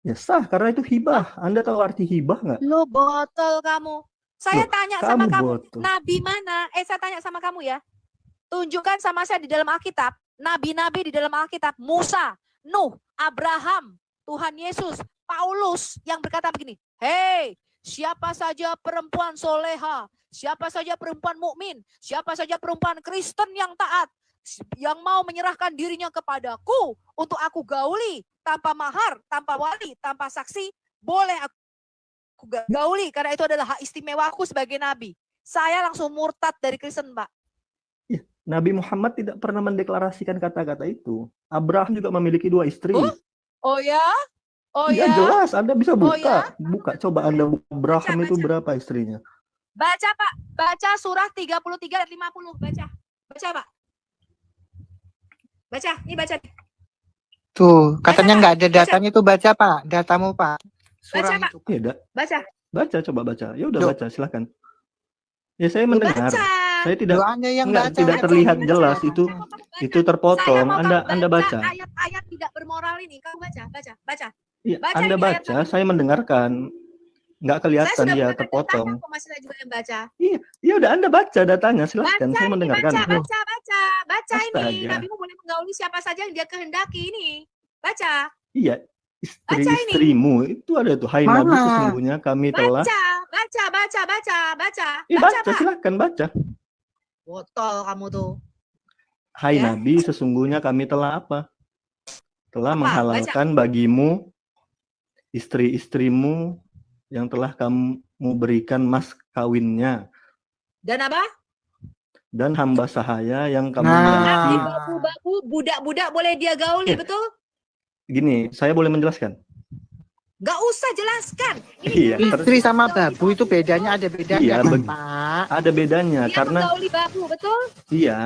Ya sah, karena itu hibah. Anda tahu arti hibah nggak? Lo botol kamu. Saya Loh, tanya sama kamu, botol. nabi mana? Saya tanya sama kamu ya. Tunjukkan sama saya di dalam Alkitab, nabi-nabi di dalam Alkitab, Musa, Nuh, Abraham, Tuhan Yesus, Paulus yang berkata begini, hei, siapa saja perempuan soleha, siapa saja perempuan mukmin, siapa saja perempuan Kristen yang taat, yang mau menyerahkan dirinya kepadaku untuk aku gauli tanpa mahar, tanpa wali, tanpa saksi, boleh aku gauli karena itu adalah hak istimewaku sebagai nabi. Saya langsung murtad dari Kristen, Pak. Ya, Nabi Muhammad tidak pernah mendeklarasikan kata-kata itu. Abraham juga memiliki 2 istri. Oh ya? Oh ya, ya? jelas. Anda bisa buka. Oh ya? Buka, coba Anda buka. Abraham itu berapa istrinya? Baca, Pak. Baca surah 33 ayat 50. Baca. Baca, Pak. Baca. Ini baca. Tuh, katanya nggak ada datanya tuh, baca Pak. Datamu Pak. Baca, Surah Pak. itu. Ya, Baca. Baca, coba baca. Ya udah Duh. baca, silakan. Ya saya mendengar. Baca. Saya tidak Doanya yang enggak, baca. tidak terlihat jelas itu terpotong. Saya mau Anda baca. Ayat-ayat tidak bermoral ini. Kamu baca. Iya, Baca Anda ini ayat baca, saya mendengarkan. Enggak Saya kelihatan sudah ya mendengar terpotong. datanya, kok masih juga yang baca. Iya, ya udah Anda baca datanya, silakan. Baca Saya ini, mendengarkan. baca ini. Astaga. Nabimu boleh menggauli siapa saja yang dia kehendaki ini. Baca. Iya, istri-istrimu itu ada tuh. Hai Mana? Nabi, sesungguhnya kami telah. Baca. Iya, baca, Pak. silakan baca. Botol kamu tuh. Hai Ya. Nabi, sesungguhnya kami telah apa? Telah Apa? menghalalkan bagimu istri-istrimu yang telah kamu berikan mas kawinnya Dan apa? dan hamba sahaya yang kamu Nah. miliki. Babu-babu, budak-budak boleh dia gauli, betul? Gini, saya boleh menjelaskan? Gak usah jelaskan. Iya, Istri sama babu itu bedanya, ada bedanya Iya, kan, beg- Pak? ada bedanya Dia karena menggauli babu, betul? iya,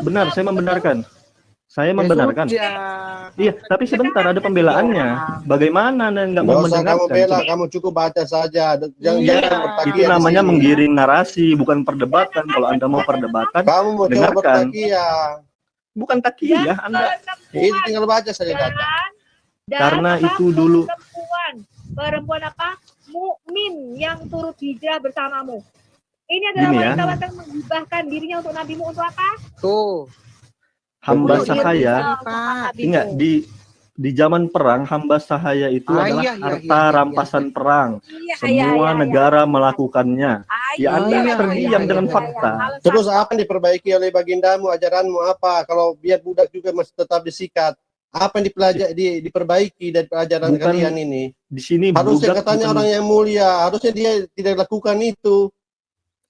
benar, saya membenarkan. Saya membenarkan. Ya, Iya, tapi sebentar ada pembelaannya. Bagaimana Anda nggak Nggak mau usah kamu mendengarkan? bela, Coba. kamu cukup baca saja. Jangan Iya. jangan bertakiya Itu di namanya sini. menggiring narasi, bukan perdebatan. Kalau Anda mau perdebatan, Kamu mau coba dengarkan. bertakiya. Bukan takiyah, Anda. Itu tinggal baca saja data. Dan Karena apa? itu dulu. Perempuan apa? Mukmin yang turut hijrah bersamamu. Ini adalah Gini ya. wanita-wanita yang menghibahkan dirinya untuk nabimu untuk apa? tuh. Hamba Betul, sahaya, Pak. ingat di zaman perang hamba sahaya itu adalah iya, harta rampasan perang. Iya, Semua negara melakukannya. Ya Anda iya, terdiam iya, dengan iya. fakta. Terus apa yang diperbaiki oleh bagindamu, ajaranmu apa? Kalau biar budak juga masih tetap disikat. Apa yang diperbaiki dari ajaran Bukan kalian ini? Di sini Harusnya budak katanya bukan- orang yang mulia, harusnya dia tidak lakukan itu.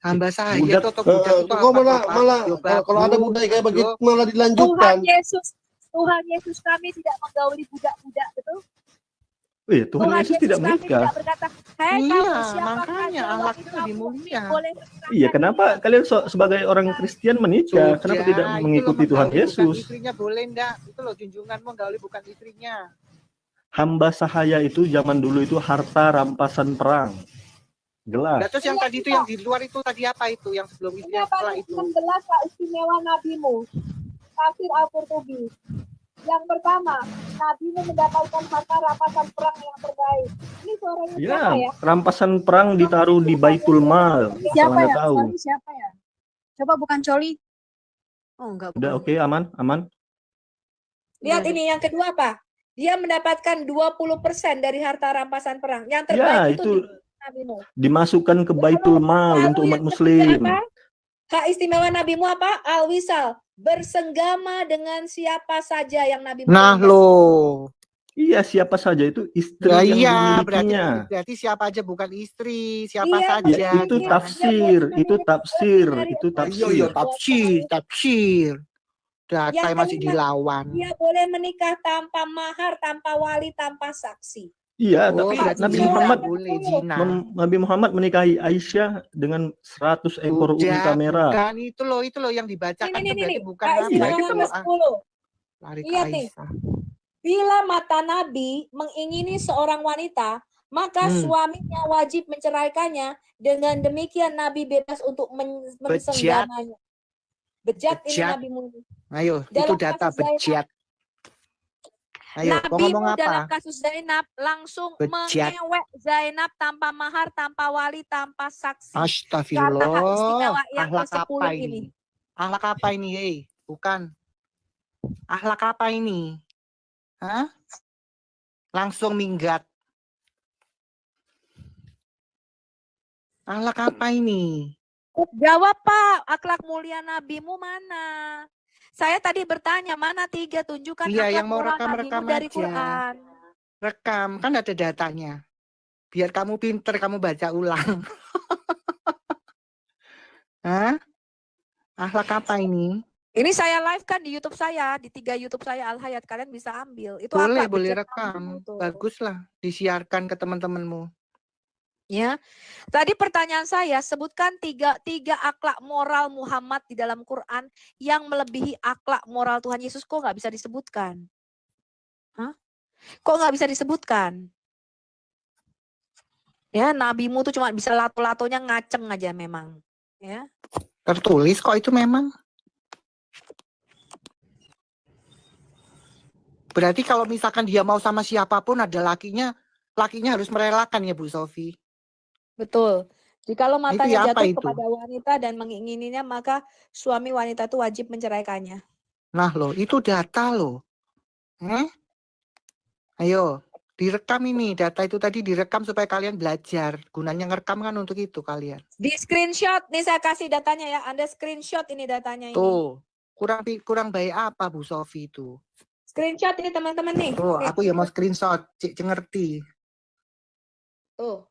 Hamba sahaya Budak- atau budak itu Kok apa, malah Pak? malah Yo, kalau ada babu, budaya kayak begitu yo. malah dilanjutkan. Tuhan Yesus kami tidak menggauli budak-budak, betul? Iya, Tuhan Yesus tidak kami menikah. tidak berkata, "Hei Iya, kamu siapa makanya alat itu lebih mulia. boleh Iya, kenapa kalian sebagai orang Kristen menikah? Kenapa tidak itu mengikuti loh, Tuhan menggauli bukan Yesus? Istrinya boleh enggak? Itu loh junjunganmu menggauli bukan istrinya. Hamba sahaya itu zaman dulu itu harta rampasan perang. Jelas. Nah, terus yang tadi itu yang di luar itu tadi apa itu? Yang sebelum itu yang setelah itu? 16 hak istimewa nabimu. Tafsir Al-Qurtubi. Yang pertama, nabimu mendapatkan harta rampasan perang yang terbaik. Ini suaranya siapa Ya, ya? rampasan perang ditaruh di Baitul Mal. Kalau Siapa Anda ya? tahu. Sorry, siapa ya? Coba bukan Coli. Oh, enggak. Udah oke, aman. Lihat ini yang kedua apa? Dia mendapatkan 20% dari harta rampasan perang. Yang terbaik Ya, itu itu nabimu. dimasukkan ke Baitul Mal untuk umat muslim. Apa? Hak istimewa nabimu apa? Al-Wisal. Bersenggama dengan siapa saja yang nabimu. Nah, lo. Iya, siapa saja itu istri Ya, yang iya, dimilikinya. berarti siapa aja bukan istri, siapa Iya, saja. Ya, itu tafsir, itu tafsir, itu Iya, iya, tafsir. tafsir. Data Yang masih kelima, dilawan. dia boleh menikah tanpa mahar, tanpa wali, tanpa saksi. Iya, Oh, tapi berarti Nabi zina Muhammad boleh, zina. Nabi Muhammad menikahi Aisyah dengan 100 ekor unta merah. Bukan itu loh yang dibacakan itu berarti bukan Hak Nabi istimewa itu. ke-10. Lari ke Lihat nih. Aisyah. Bila mata Nabi mengingini seorang wanita, maka suaminya wajib menceraikannya. Dengan demikian Nabi bebas untuk mensenggamanya. Bejat ini Nabi Muhammad. Ayo, Dalam itu data kasus Zainab, bejat. Ayo, mau Nabi ngomong dalam apa? kasus Zainab langsung Bejat. mengewek Zainab tanpa mahar, tanpa wali, tanpa saksi. Karena hak Astagfirullah. istimewa yang Akhlak ke-10 apa ini. ini? Akhlak apa ini, hei? Bukan. Akhlak apa ini? Hah? Langsung minggat. Akhlak apa ini? Jawab Pak, akhlak mulia nabimu mana? Saya tadi bertanya, mana 3? Tunjukkan Iya, akhlak yang mau moral rekam-rekam nabimu dari aja. Quran. Rekam, kan ada datanya. Biar kamu pinter, kamu baca ulang. Hah? Akhlak apa ini? Ini saya live kan di YouTube saya, di 3 YouTube saya Al-Hayat, kalian bisa ambil. Itu Boleh, akhlak boleh bejat rekam. nabimu tuh. Baguslah, disiarkan ke teman-temanmu. Ya, tadi pertanyaan saya, sebutkan tiga akhlak moral Muhammad di dalam Quran yang melebihi akhlak moral Tuhan Yesus. Kok nggak bisa disebutkan? Hah? Kok nggak bisa disebutkan? Ya, nabimu tuh cuma bisa lato-latonya ngaceng aja memang. Ya. Tertulis kok itu memang. Berarti kalau misalkan dia mau sama siapapun ada lakinya harus merelakan ya Bu Sofi. Betul. Jikalau matanya apa jatuh itu? kepada wanita dan mengingininya, maka suami wanita itu wajib menceraikannya. Nah loh, itu data loh. Ayo, direkam ini. Data itu tadi direkam supaya kalian belajar. Gunanya ngerekam kan untuk itu kalian. Di screenshot, nih saya kasih datanya ya. Anda screenshot ini datanya ini. Tuh, kurang baik apa Bu Sofi itu? Screenshot ini teman-teman nih. Tuh, aku ya mau screenshot. Cik ngerti. Tuh.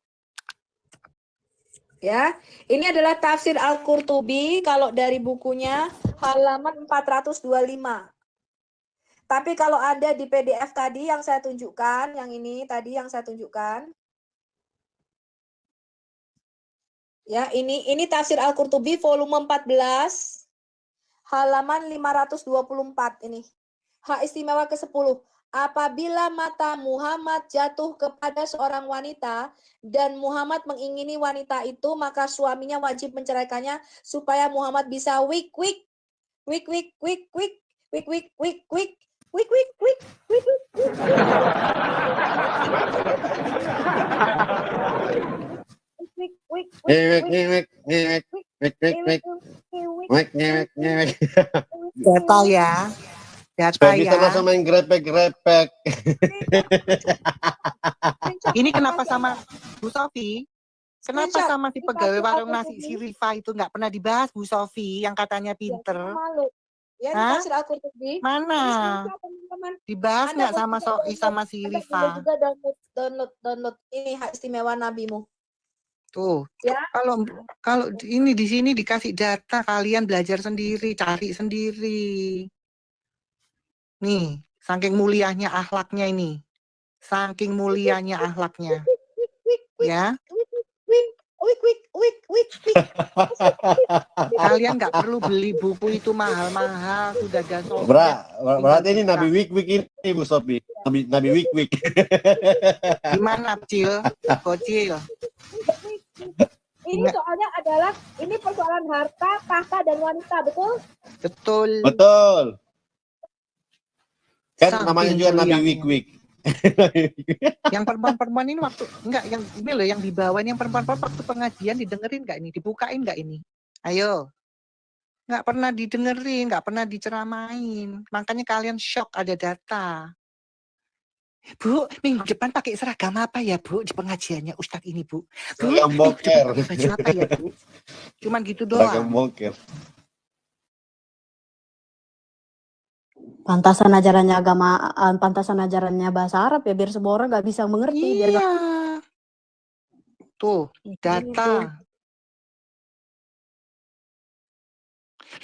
Ya, ini adalah tafsir Al-Qurtubi kalau dari bukunya halaman 425. Tapi kalau ada di PDF tadi yang saya tunjukkan, yang ini tadi yang saya tunjukkan. Ya, ini tafsir Al-Qurtubi volume 14 halaman 524 ini. Hak istimewa ke-10. Apabila mata Muhammad jatuh kepada seorang wanita dan Muhammad mengingini wanita itu, maka suaminya wajib menceraikannya supaya Muhammad bisa wik. Data ya. Data Bisa ya. langsung main grepek-grepek. Ini kenapa sama Bu Sofi? Kenapa sama si pegawai warung nasi si Rifa itu nggak pernah dibahas Bu Sofi yang katanya pinter? Malu. Ya, ini tafsir Al-Qurtubi. Mana? Dibahas nggak sama si Rifa? Juga download ini hak istimewa nabimu. Tuh, ya. Kalau ini di sini dikasih data, kalian belajar sendiri, cari sendiri. Nih, saking mulianya akhlaknya ini. Saking mulianya akhlaknya. Ya. Kalian nggak perlu beli buku itu mahal-mahal, sudah ada software. Berarti ini Nabi Wik ini Bu Sofi. Nabi Wik. Gimana, Cil? Kocil. Ini soalnya adalah ini persoalan harta, tahta dan wanita, betul? Betul. Kan namanya juga Nabi Wik. Yang perempuan-perempuan ini waktu yang ini loh yang dibawa yang perempuan-perempuan waktu pengajian didengerin nggak ini, dibukain nggak ini? Ayo. Nggak pernah didengerin, nggak pernah diceramain. Makanya kalian shock ada data. Bu, minggu depan pakai seragam apa ya Bu di pengajiannya Ustadz ini Bu? Seragam boker. Baju apa ya Bu? Cuman gitu Seragam doang. boker. Pantasan ajarannya bahasa Arab ya biar semua orang nggak bisa mengerti. Iya. Tuh data.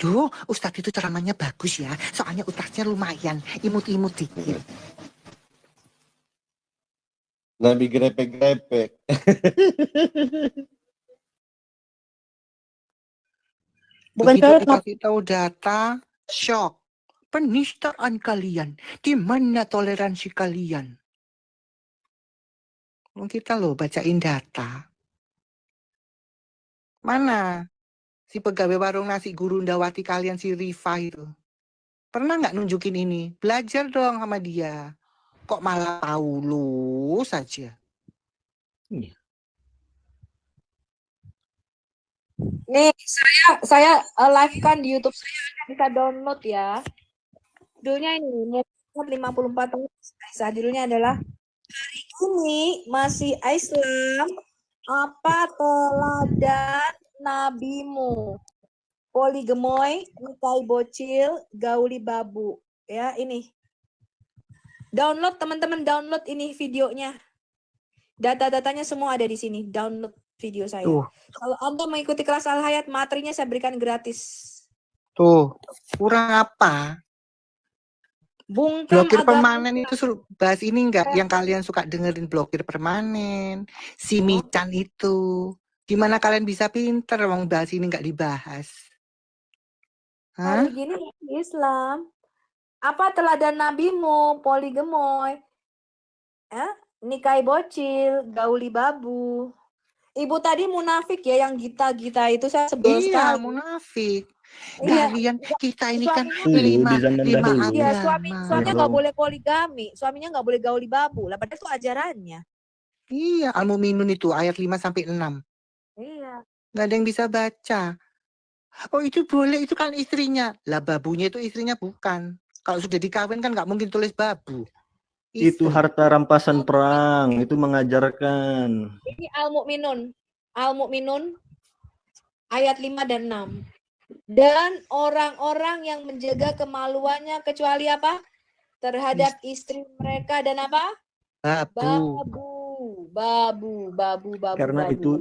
Loh, Ustadz itu ceramahnya bagus ya. Soalnya Ustadznya lumayan, imut-imut dikit. Nabi grepek-grepek. Begitu dikasih tahu data, shock. Penistaan kalian. Di mana toleransi kalian? Kita loh bacain data. Mana si pegawai warung nasi guru Ndawati kalian, si Rifa itu? Pernah nggak nunjukin ini? Belajar dong sama dia. Kok malah tahu lu saja? Nih, saya live kan di YouTube saya, bisa download ya. Judulnya ini 54 tahun. Judulnya adalah hari ini masih Islam, apa teladan nabimu? Poligemoy, nikahi bocil, gauli babu. Ya, ini. Download teman-teman, download ini videonya. Data-datanya semua ada di sini. Download video saya. Kalau Anda mengikuti kelas Al-Hayat, materinya saya berikan gratis. Tuh, kurang apa? Bungkam Blokir agama permanen itu suruh bahas ini enggak? Yang kalian suka dengerin blokir permanen, si Mican itu. Gimana kalian bisa pinter wong bahas ini enggak dibahas? Hari gini Islam. Apa teladan nabimu? Poligemoy. Nikahi bocil, gauli babu. Ibu tadi munafik ya, yang gita-gita itu saya sebel sekali. Iya, munafik. Kalian kita ini kan lima agama. Iya, suaminya nggak boleh poligami, suaminya nggak boleh gauli babu. Lah padahal itu ajarannya. Iya, Al-Mu'minun itu ayat 5-6. Iya. Nggak ada yang bisa baca. Oh itu boleh, itu kan istrinya. Lah babunya itu istrinya bukan. Kalau sudah dikawin kan nggak mungkin tulis babu. Itu harta rampasan perang, itu mengajarkan. Ini Al-Mu'minun ayat 5 dan 6. Dan orang-orang yang menjaga kemaluannya kecuali apa? Terhadap istri mereka dan apa? Babu. Karena itu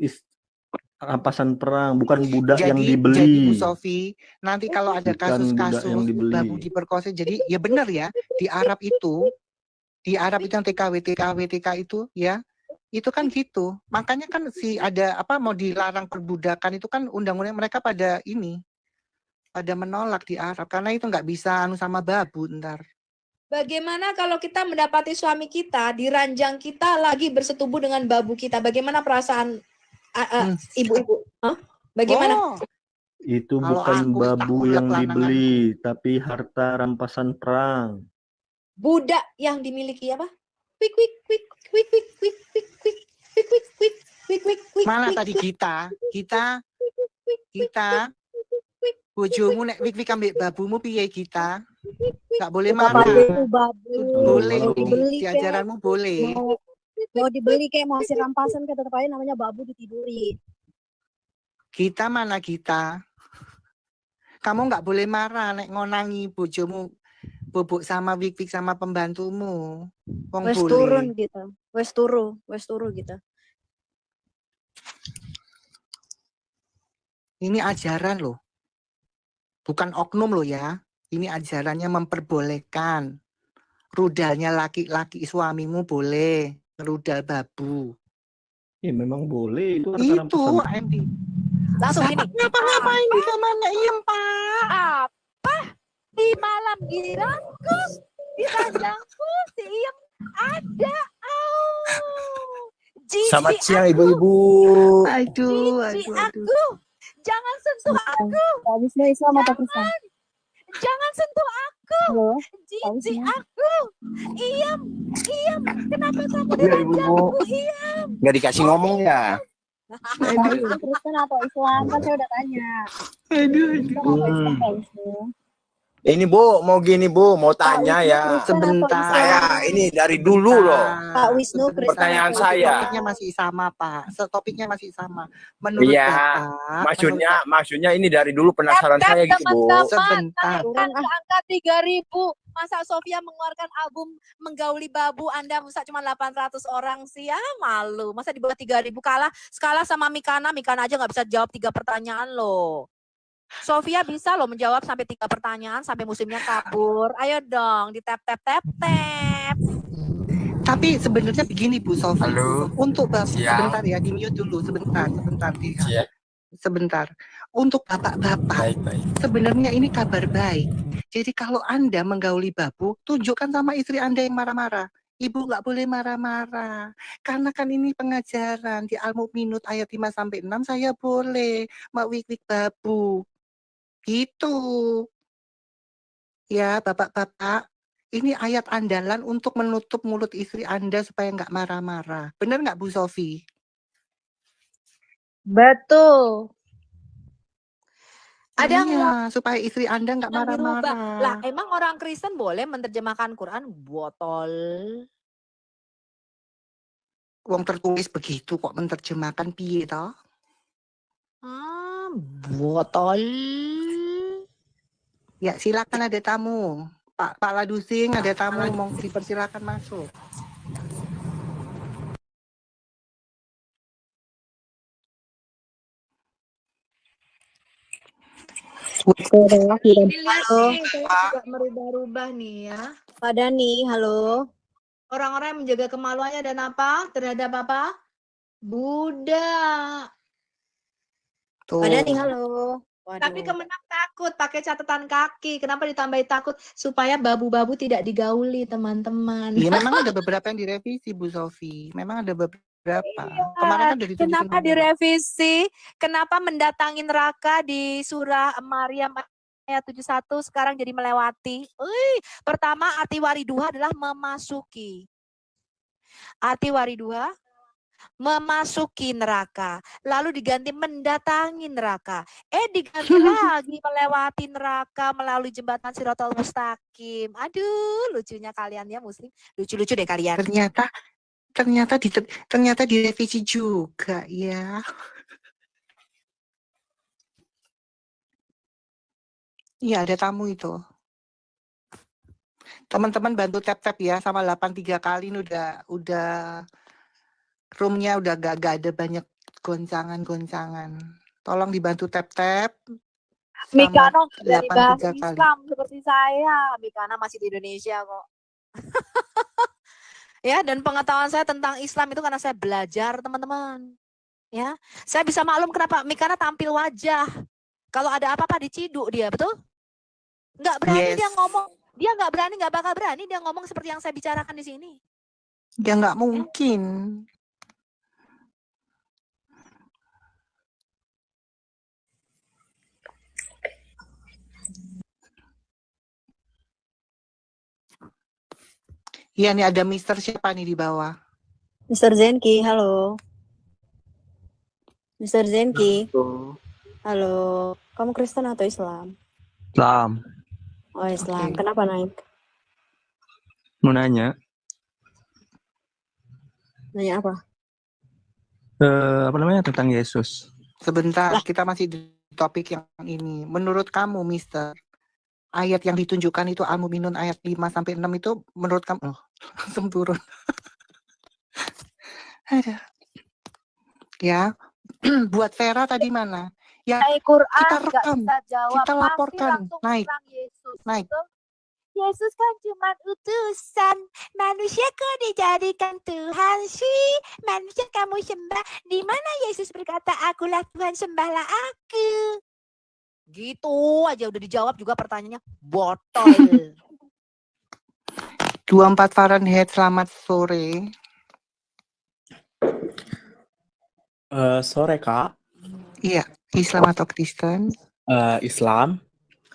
rampasan perang, bukan budak yang Jadi dibeli. Bu Sofi, nanti kalau ada Bukan budak kasus-kasus yang dibeli. babu diperkosa, jadi ya benar ya, di Arab itu yang TKW itu ya, itu kan gitu. Makanya kan ada apa mau dilarang perbudakan itu kan undang-undang mereka pada menolak di Arab karena itu nggak bisa sama babu ntar. Bagaimana kalau kita mendapati suami kita di ranjang kita lagi bersetubuh dengan babu kita? Bagaimana perasaan ibu-ibu? Bagaimana? Itu Kalau bukan aku babu tak yang ulek dibeli, tapi harta rampasan perang. Budak yang dimiliki apa? Mana tadi kita bojomu nek wik ambek babumu piye kita? Enggak boleh marah. Boleh di ajaranmu boleh. Mau dibeli kayak mau hasil rampasan kayak tetap aja namanya babu ditiduri. Kita mana kita? Kamu nggak boleh marah nek ngonangi bojomu bobok sama wik sama pembantumu. Wong Wes boleh. turun gitu. Wes turu gitu. Ini ajaran loh. Bukan oknum loh ya. Ini ajarannya memperbolehkan. Rudalnya laki-laki suamimu boleh ngerudal babu. Ya memang boleh itu harta Itu rampasan. Andy. Langsung gini. Ngapa-ngapain di kamarnya Iem, Pak? Apa? Di malam giliranku, di ranjangku, si Iem ada. Selamat siang ibu-ibu. Aduh. Aku. Jangan sentuh aku. Habisnya Islam atau Kristen? Jangan sentuh aku. Jijik aku. Iem. Kenapa kamu di ranjangku, Iem? Nggak dikasih ngomong ya? Kristen atau Islam? Kan saya udah tanya. Ini Bu, mau gini Bu, mau tanya ya. Sebentar. Saya ini dari dulu loh. Pak Wisnu Kristen. Pertanyaan saya. Topiknya masih sama, Pak. Topiknya masih sama. Menurut Iya, Bapak, maksudnya ini dari dulu penasaran saya gitu Bu. Sebentar. Naikkan ke angka 3.000. Masa Sofia mengeluarkan album Menggauli Babu, Anda masa cuma 800 orang sih? Ya malu. Masa di bawah 3.000 skala sama Mikana aja nggak bisa jawab 3 pertanyaan loh. Sofia bisa loh menjawab sampai 3 pertanyaan sampai musimnya kabur. Ayo dong, di tap. Tapi sebenarnya begini Bu Sofi, Halo. untuk Bapak Siang. sebentar ya, di mute dulu sebentar dia. Siap. Sebentar. Untuk bapak-bapak, Baik. sebenarnya ini kabar baik. Jadi kalau Anda menggauli babu, tunjukkan sama istri Anda yang marah-marah. Ibu nggak boleh marah-marah. Karena kan ini pengajaran di Al-Mu'minun ayat 5-6 saya boleh mewik-wik babu. Gitu. Ya, bapak-bapak. Ini ayat andalan untuk menutup mulut istri Anda supaya nggak marah-marah. Benar nggak Bu Sofi? Betul. Ada Iya, supaya istri Anda nggak yang dirubah. Lah, marah-marah. emang orang Kristen boleh menerjemahkan Quran botol? Wong tertulis begitu kok menerjemahkan piye toh? Botol. Ya, silakan ada tamu. Pak Ladusing ada tamu mau dipersilakan masuk. Halo. Juga merubah-rubah nih ya. Pak Dani, halo. Orang-orang yang menjaga kemaluannya dan apa? Terhadap apa? Buddha. Pak Dani, halo. Tapi Kemenang takut pakai catatan kaki. Kenapa ditambahi takut? Supaya babu-babu tidak digauli, teman-teman. Iya, memang ada beberapa yang direvisi Bu Sofi. Memang ada beberapa. Kemarin kan udah ditunjukin. Kenapa direvisi? Kenapa mendatangi neraka di surah Maryam ayat 71 sekarang jadi melewati? Pertama, arti wariduha adalah memasuki. Arti wariduha memasuki neraka, lalu diganti mendatangi neraka, diganti lagi melewati neraka melalui jembatan Shiratal Mustaqim. Aduh, lucunya kalian ya Muslim, lucu-lucu deh kalian. Ternyata direvisi juga ya. Iya, ada tamu itu. Teman-teman bantu tap-tap ya sama 83 kali ini udah roomnya udah gak ada banyak goncangan. Tolong dibantu tap-tap. Mikano dari 83 bahasa kali. Islam seperti saya. Mikana masih di Indonesia kok. Ya, dan pengetahuan saya tentang Islam itu karena saya belajar, teman-teman. Ya, saya bisa maklum kenapa Mikana tampil wajah. Kalau ada apa-apa diciduk dia, betul? Nggak berani dia ngomong. Dia nggak bakal berani dia ngomong seperti yang saya bicarakan di sini. Ya nggak mungkin. Iya nih ada Mister siapa nih di bawah? Mr. Zenki, halo. Mr. Zenki. Halo. Kamu Kristen atau Islam? Islam. Oh, Islam. Okay. Kenapa naik? Mau nanya. Nanya apa? Apa namanya tentang Yesus. Sebentar, kita masih di topik yang ini. Menurut kamu, Mister, ayat yang ditunjukkan itu Al-Mu'minun ayat 5-6 itu menurut kamu langsung turun. Ada. Ya. Buat Vera tadi mana? Ya, kita rekam, kita laporkan, naik. Naik. Yesus kan cuma utusan, manusia kok dijadikan Tuhan sih? Manusia kamu sembah, di mana Yesus berkata, akulah Tuhan, sembahlah aku. Gitu aja udah dijawab juga pertanyaannya, botol. 24 Fahrenheit, selamat sore. Sore Kak. Iya, Islam atau Kristen? Islam.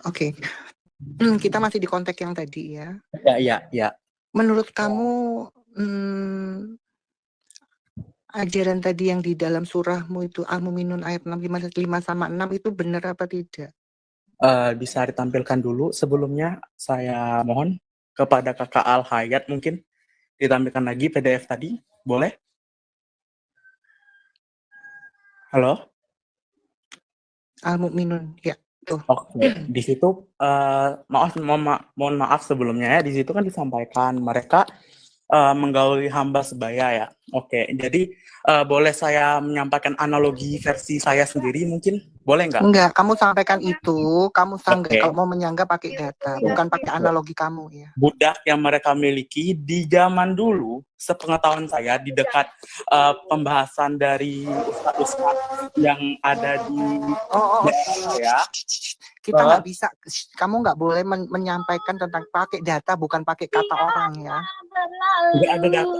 Oke. Kita masih di konteks yang tadi ya. Ya. Menurut kamu ajaran tadi yang di dalam surahmu itu Al-Mu'minun ayat 5-6 itu benar apa tidak? Bisa ditampilkan dulu. Sebelumnya saya mohon kepada Kakak Al-Hayat mungkin ditampilkan lagi PDF tadi, boleh? Halo? Al-Mu'minun, ya. Oke, di situ mohon maaf sebelumnya ya, di situ kan disampaikan mereka menggauli hamba sebaya ya. Oke, jadi boleh saya menyampaikan analogi versi saya sendiri mungkin? Boleh nggak? Enggak, kamu sampaikan itu, kamu sanggah. Oke. Kalau mau menyangga pakai data, bukan pakai analogi kamu ya. Budak yang mereka miliki di zaman dulu, sepengetahuan saya di dekat pembahasan dari ustadz-ustadz yang ada di daerah saya. Kita nggak bisa, kamu nggak boleh menyampaikan tentang pakai data, bukan pakai kata orang ya. Nggak ada data.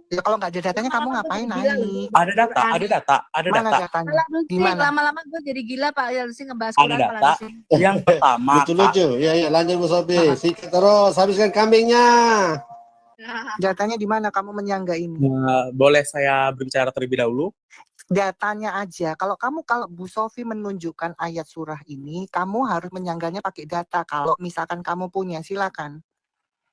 Ya kalau nggak ada datanya kamu ngapain naik? Ada data, ada Mana data. datanya? Gimana? Lama-lama gue jadi gila Pak Yelsi ngebahas Ada Quran. data. Yang pertama, lucu. Ya, lanjut Bu Sofi. Sikat terus, habiskan kambingnya. Datanya di mana kamu menyangga ini? Boleh saya berbicara terlebih dahulu? Datanya aja. Kalau Bu Sofi menunjukkan ayat surah ini, kamu harus menyangganya pakai data. Kalau misalkan kamu punya, silakan.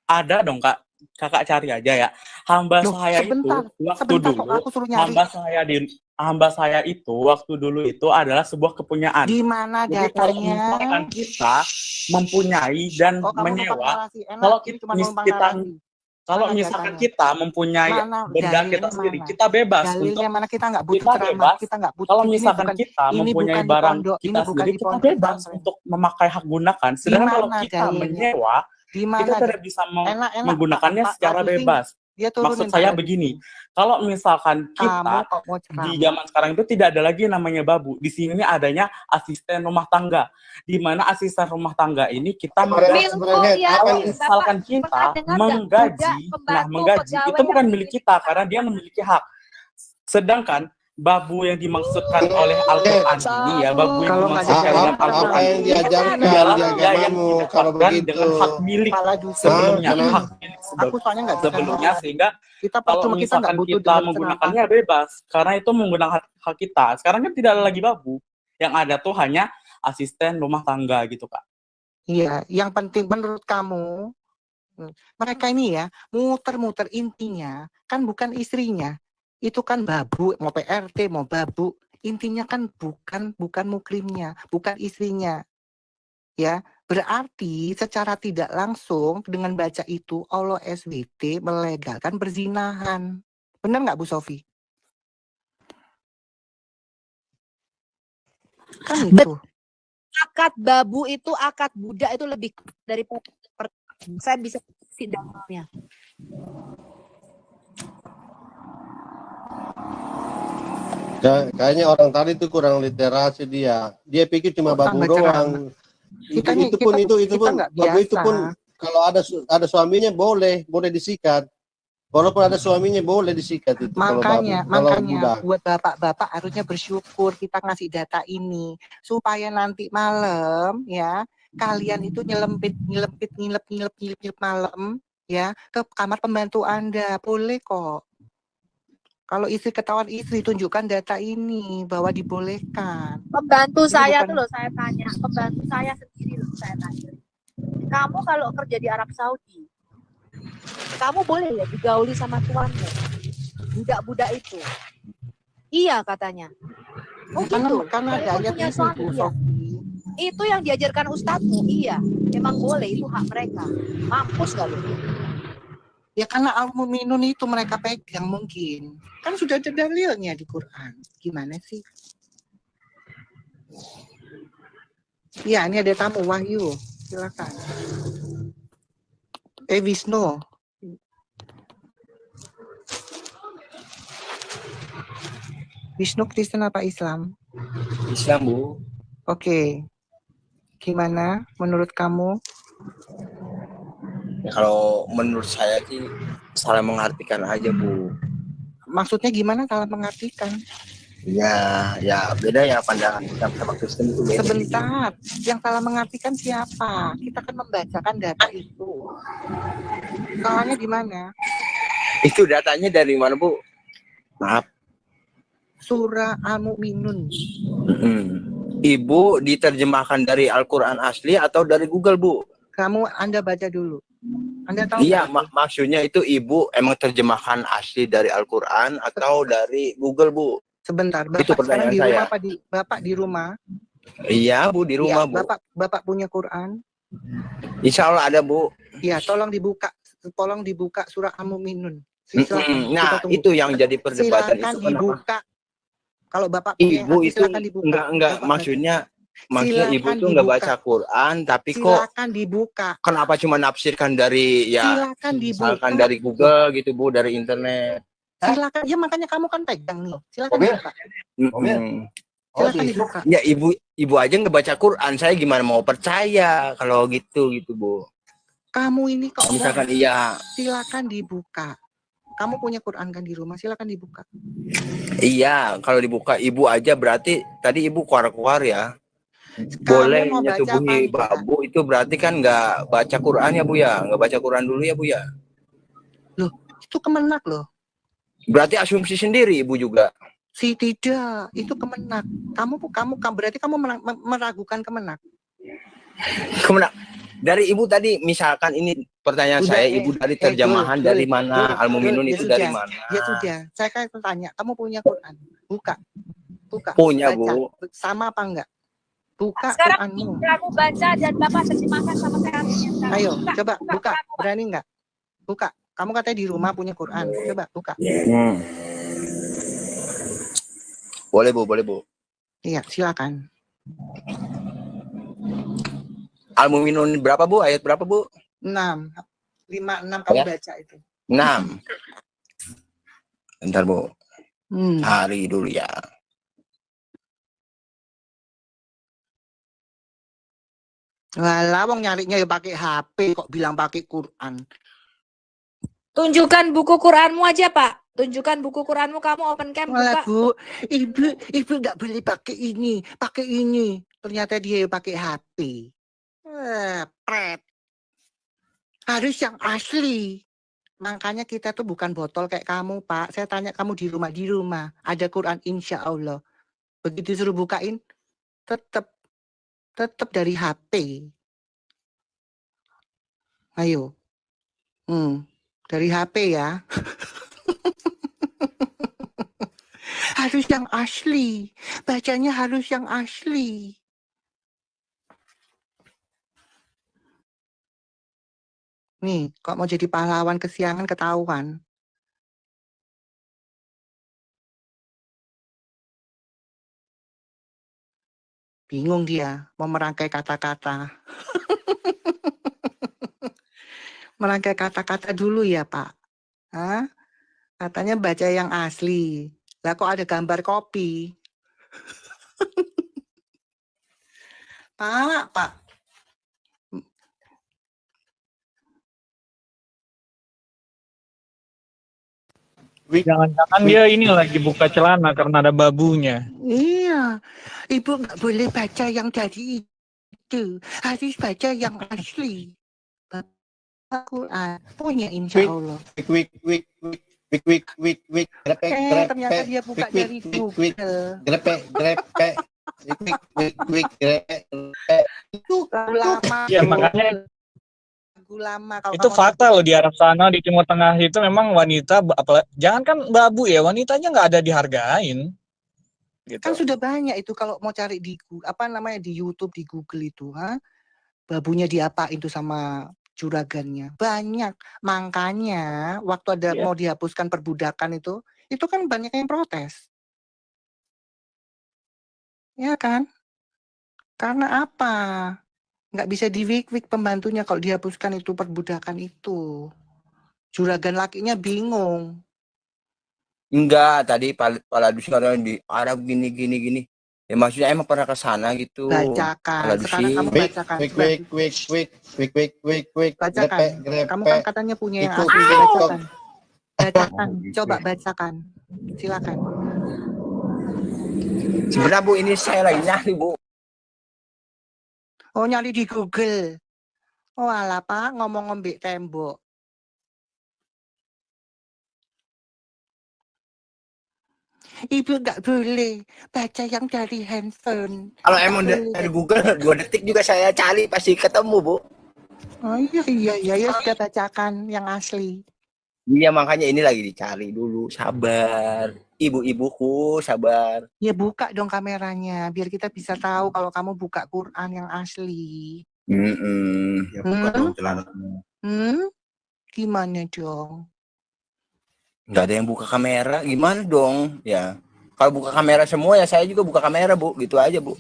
Ada dong Kak. Kakak cari aja ya. Hamba saya sebentar, itu waktu sebentar, dulu, aku suruh nyari. hamba saya itu waktu dulu itu adalah sebuah kepunyaan. Di mana Jadi kalau datanya? misalkan kita mempunyai dan menyewa, kalau misalkan kita mempunyai benda kita sendiri, kita bebas untuk mana kita nggak butuh ceramah, kita nggak butuh. Kalau misalkan kita mempunyai barang kita sendiri, kita bebas untuk memakai hak gunakan. Sedangkan kalau kita menyewa, kita tidak bisa menggunakannya secara bebas. Maksud saya begini, kalau misalkan kita di zaman sekarang itu tidak ada lagi namanya babu. Di sini adanya asisten rumah tangga. Di mana asisten rumah tangga ini kita misalkan kita menggaji, itu bukan milik kita karena dia memiliki hak. Sedangkan babu yang dimaksudkan oleh Al-Quran ini ya, babu yang dimaksudkan dengan Al-Quran apa yang diajarkan di agamamu kalau begitu dengan hak milik sebelumnya, hak milik sebelumnya, sehingga kalau misalkan kita menggunakannya bebas karena itu menggunakan hak kita. Sekarang kan tidak ada lagi babu, yang ada tuh hanya asisten rumah tangga gitu Kak. Iya, yang penting menurut kamu mereka ini ya muter-muter, intinya kan bukan istrinya. Itu kan babu, mau PRT, mau babu. Intinya kan bukan mukrimnya, bukan istrinya. Ya, berarti secara tidak langsung dengan baca itu Allah SWT melegalkan perzinahan. Benar nggak Bu Sofi? Kan itu. Akad babu itu, akad budak itu lebih dari saya bisa kasih dalilnya. Kayaknya orang tadi itu kurang literasi dia. Dia pikir cuma babu doang. Itu pun babu itu pun kalau ada suaminya boleh disikat. Walaupun ada suaminya boleh disikat itu. Makanya buat bapak-bapak harusnya bersyukur kita ngasih data ini supaya nanti malam ya kalian itu nyelempit malam ya ke kamar pembantu Anda, boleh kok. Kalau istri ketahuan istri, tunjukkan data ini bahwa dibolehkan. Pembantu saya tuh loh, saya tanya. Pembantu saya sendiri loh, saya tanya. Kamu kalau kerja di Arab Saudi, kamu boleh ya digauli sama tuanmu? Budak-budak itu. Iya katanya. Oh gitu. Karena ada ayat punya suami, ya. Itu yang diajarkan ustadzmu, iya. Memang boleh, itu hak mereka. Mampus gak lu? Ya karena al-mu'minun itu mereka pegang mungkin. Kan sudah ada dalilnya di Quran. Gimana sih? Ya, ini ada tamu Wahyu. Silakan. Wisnu. Wisnu Kristen apa Islam? Islam, Bu. Oke. Gimana menurut kamu? Ya, kalau menurut saya sih salah mengartikan aja, Bu. Maksudnya gimana salah mengartikan? Ya beda ya pandangan Islam sama Kristen itu beda. Sebentar, yang salah mengartikan siapa? Kita kan membacakan data itu. Salahnya di mana? Itu datanya dari mana, Bu? Maaf. Surah Al-Mu'minun. Ibu diterjemahkan dari Al-Quran asli atau dari Google, Bu? Anda baca dulu. Anda tahu? Iya, maksudnya itu Ibu emang terjemahan asli dari Al-Quran atau dari Google, Bu? Sebentar, Bapak itu pertanyaan di saya. rumah apa Bapak di rumah? Iya, Bu, di rumah, Bu. Bapak punya Quran? Insya Allah ada, Bu. Iya, tolong dibuka tolong dibuka surah Al-Mu'minun. Nah, itu yang jadi perdebatan. Silakan itu dibuka. Kalau Bapak punya Ibu hati, itu silakan dibuka. enggak maksudnya ibu Silakan tuh enggak dibuka. baca Quran, tapi kok Silakan dibuka. kenapa cuma nafsirkan dari Silakan misalkan dibuka. dari Google gitu Bu, dari internet. Silakan. Ya makanya kamu kan pegang nih. Silakan dibuka. Silakan dibuka. Ya ibu aja nggak baca Quran, saya gimana mau percaya kalau gitu Bu. Kamu ini kok Misalkan iya. Silakan dibuka. Kamu punya Quran kan di rumah, silakan dibuka. Iya, kalau dibuka ibu aja berarti tadi ibu keluar ya. Boleh nyetubuhi babu itu berarti kan nggak baca Quran ya Bu ya, nggak baca Quran dulu ya Bu ya. Loh, itu kemenak loh. Berarti asumsi sendiri ibu juga. Tidak, itu kemenak. Kamu berarti kamu meragukan kemenak. Kemenak. Dari ibu tadi misalkan ini pertanyaan saya, ibu dari terjemahan dari mana, Al-Mu'minun itu dari mana? Ya sudah, saya kan tanya, kamu punya Quran? Buka. Punya baca. Bu. Sama apa enggak? Buka sekarang Quranmu. aku baca dan Bapak terjemahkan sama saya. Ayo, coba buka. Berani enggak? Buka. Kamu katanya di rumah punya Quran. Coba buka. Boleh Bu. Iya, silakan. Al-Mu'minun berapa Bu? Ayat berapa Bu? 6. 5, 6 kamu baca itu. 6. Bentar Bu. Cari dulu ya. Walah, wong nyarinya ya pakai HP kok bilang pakai Quran. Tunjukkan buku Quranmu aja, Pak. Tunjukkan buku Quranmu, kamu open cam buka. Bu, ibu nggak boleh pakai ini. Ternyata dia pakai HP. Pret. Harus yang asli. Makanya kita tuh bukan botol kayak kamu, Pak. Saya tanya kamu di rumah ada Quran insya Allah. Begitu suruh bukain, tetap dari HP. Ayo. Dari HP ya. Harus yang asli. Bacanya harus yang asli. Nih, kok mau jadi pahlawan kesiangan ketahuan. Bingung dia, mau merangkai kata-kata. Merangkai kata-kata dulu ya, Pak. Hah? Katanya baca yang asli. Lah kok ada gambar kopi? Pak. Jangan-jangan dia ini lagi buka celana karena ada babunya. Iya, ibu nggak boleh baca yang dari itu. Harus baca yang asli. Al-Quran punya insya Allah. Ternyata dia buka dari Google. Itu lama. Ya makanya lama itu fatal loh di Arab sana, di Timur Tengah itu memang wanita, jangan kan babu ya, wanitanya nggak ada dihargain. Gitu. Kan sudah banyak itu kalau mau cari di di YouTube, di Google itu, babunya diapain itu sama juragannya banyak. Makanya waktu ada mau dihapuskan perbudakan itu kan banyak yang protes. Ya kan? Karena apa? Nggak bisa di-wik-wik pembantunya kalau dihapuskan itu perbudakan itu. Juragan lakinya bingung. Enggak, tadi Pak sekarang di Arab gini. Ya maksudnya emang pernah ke sana gitu. Bacakan. Sekarang kamu bacakan. Bacakan. Kamu kan katanya punya yang asli. Bacakan. Coba bacakan. Silakan. Sebenarnya Bu, ini saya lagi nyari Bu. Oh, nyari di Google. Oh alah Pak, ngomong ngombe tembok. Ibu nggak boleh baca yang dari handphone. Kalau emang dari Google 2 detik juga saya cari pasti ketemu Bu. Oh iya ya sudah bacakan yang asli. Iya makanya ini lagi dicari dulu, sabar. Ibu-ibuku sabar. Ya buka dong kameranya biar kita bisa tahu kalau kamu buka Quran yang asli. Ya buka dong celanamu. Gimana dong? Nggak ada yang buka kamera, gimana dong? Ya, kalau buka kamera semua ya saya juga buka kamera, Bu. Gitu aja, Bu.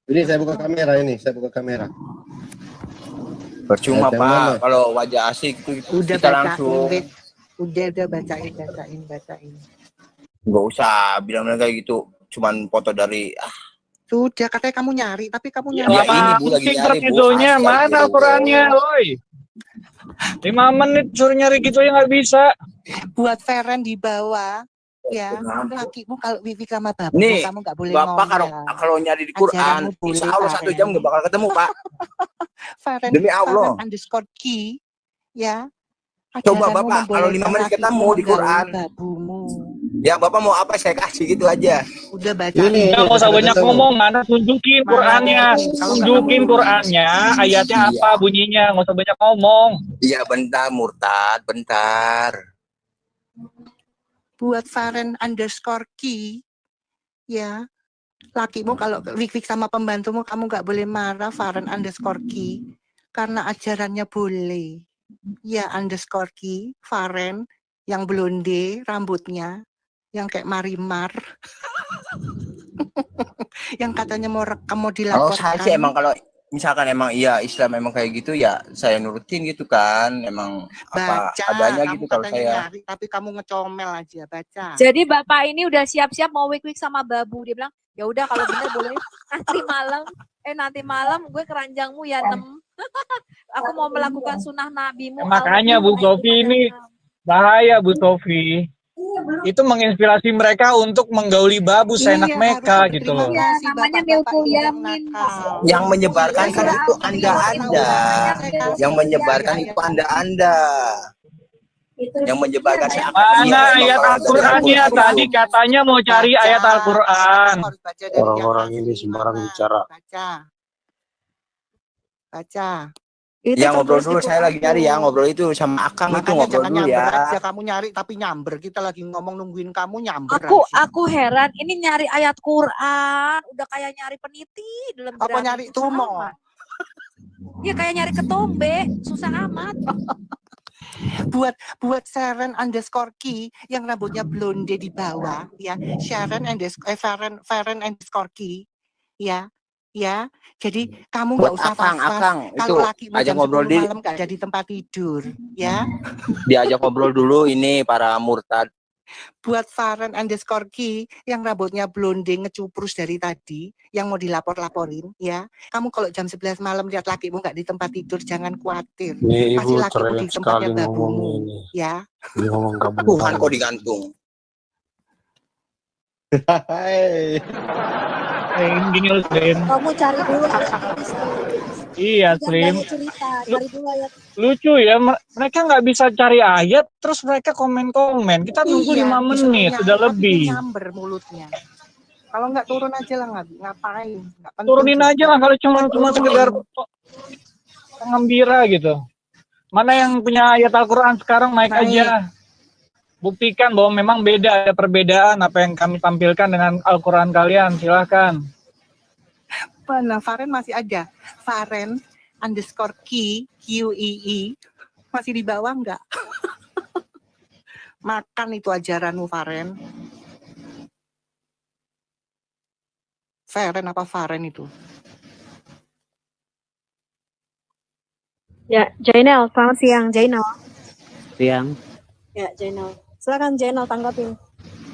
Ini saya buka kamera ini, saya buka kamera. Percuma, Yang Pak. mana? Kalau wajah asik itu Udah kita bacain, langsung. udah bacain. Nggak usah bilang kayak gitu. Cuman foto dari Sudah, katanya kamu nyari, tapi kamu nyari. Ya ini Bu lagi nyari, Bu. Videonya Asal mana gitu. Al-Qurannya, woi? 5 menit suruh nyari gitu ya nggak bisa. Buat Feren di bawah, ya, lakimu kalau wifi sama bapak, Nih, kamu nggak boleh Bapak ngomel. kalau nyari di Quran, Ajaranmu boleh, insya Allah 1 Feren. jam nggak bakal ketemu, Pak. Feren, Demi Allah. Feren underscore key, ya. Coba Ajaranmu Bapak, kalau 5 menit membolehkan ketemu lakimu di Quran. menggauli babumu. Ya Bapak mau apa saya kasih gitu aja. Udah baca. Nggak usah banyak ngomong, mana tunjukin Qurannya, tunjukin Qurannya, ayatnya apa bunyinya, nggak usah banyak ngomong. Iya bentar Murtad, bentar. Buat Faren underscore key, ya, lakimu kalau wik-wik sama pembantumu kamu nggak boleh marah, Faren underscore key, karena ajarannya boleh. Ya underscore key, Faren yang blonde rambutnya, yang kayak Marimar, yang katanya mau rekam mau Kalau saya sih dilaporkan. emang kalau misalkan emang iya Islam emang kayak gitu ya saya nurutin gitu kan, emang apa Baca, adanya kamu gitu kalau katanya saya. nyari, tapi kamu ngecomel aja, baca. Jadi Bapak ini udah siap-siap mau wik-wik sama babu. Dia bilang, ya udah kalau bener boleh nanti malam gue keranjangmu ya 6. Aku mau melakukan sunnah nabimu. Makanya Bu Sofi ini bahaya Bu Sofi. Itu menginspirasi mereka untuk menggauli babu seenak mereka gitu loh. Iya, namanya milkul yamin. Yang menyebarkan kan itu Anda. Yang menyebarkan itu Anda. Yang menyebarkan Mana ayat Al-Qur'annya? Tadi katanya mau cari ayat Al-Qur'an. Orang-orang ini sembarang bicara. Baca. Ya ngobrol dulu, saya lagi nyari ya, ngobrol itu sama Akang itu ngobrol dulu ya. Aja kamu nyari tapi nyamber, kita lagi ngomong nungguin kamu nyamber. Aku heran, ini nyari ayat Quran, udah kayak nyari peniti dalam apa nyari tumor. Ya kayak nyari ketombe, susah amat. buat Sharon underscore key yang rambutnya blonde di bawah, ya, Sharon Faren underscore key, ya. Ya, jadi kamu nggak usah Akang, kalau laki ajak jam ngobrol 10 di malam nggak ada di tempat tidur, ya. Diajak ngobrol dulu ini para murtad. Buat Faren underscore key yang rambutnya blonde ngecuprus dari tadi, yang mau dilapor-laporin, ya. Kamu kalau jam 11 malam lihat lakimu nggak di tempat tidur, jangan khawatir. Nih, pasti Ibu lakimu di cerewet tempatnya sekali babumu, ini. ya. Dia ngomong kabur. Tuhan kok digantung. Gini loh, Slim. Kamu cari dulu Iya, Slim. cari dulu ayat. Lucu ya, mereka nggak bisa cari ayat, terus mereka komen-komen. Kita tunggu 5 menit, sudah lebih. Nyamber mulutnya. Kalau nggak turun aja lah, ngapain? Turunin aja lah kalau cuma sekedar pengembira gitu. Mana yang punya ayat Al-Quran sekarang naik aja. Buktikan bahwa memang beda, ada perbedaan apa yang kami tampilkan dengan Al-Quran kalian, silahkan. Nah, Faren masih ada. Faren underscore key, QEE, masih di bawah nggak? Makan itu ajaranmu, Faren. Faren apa Faren itu? Ya, Jainal, selamat siang, Jainal. Siang. Ya, Jainal. Silakan Jainal tanggapin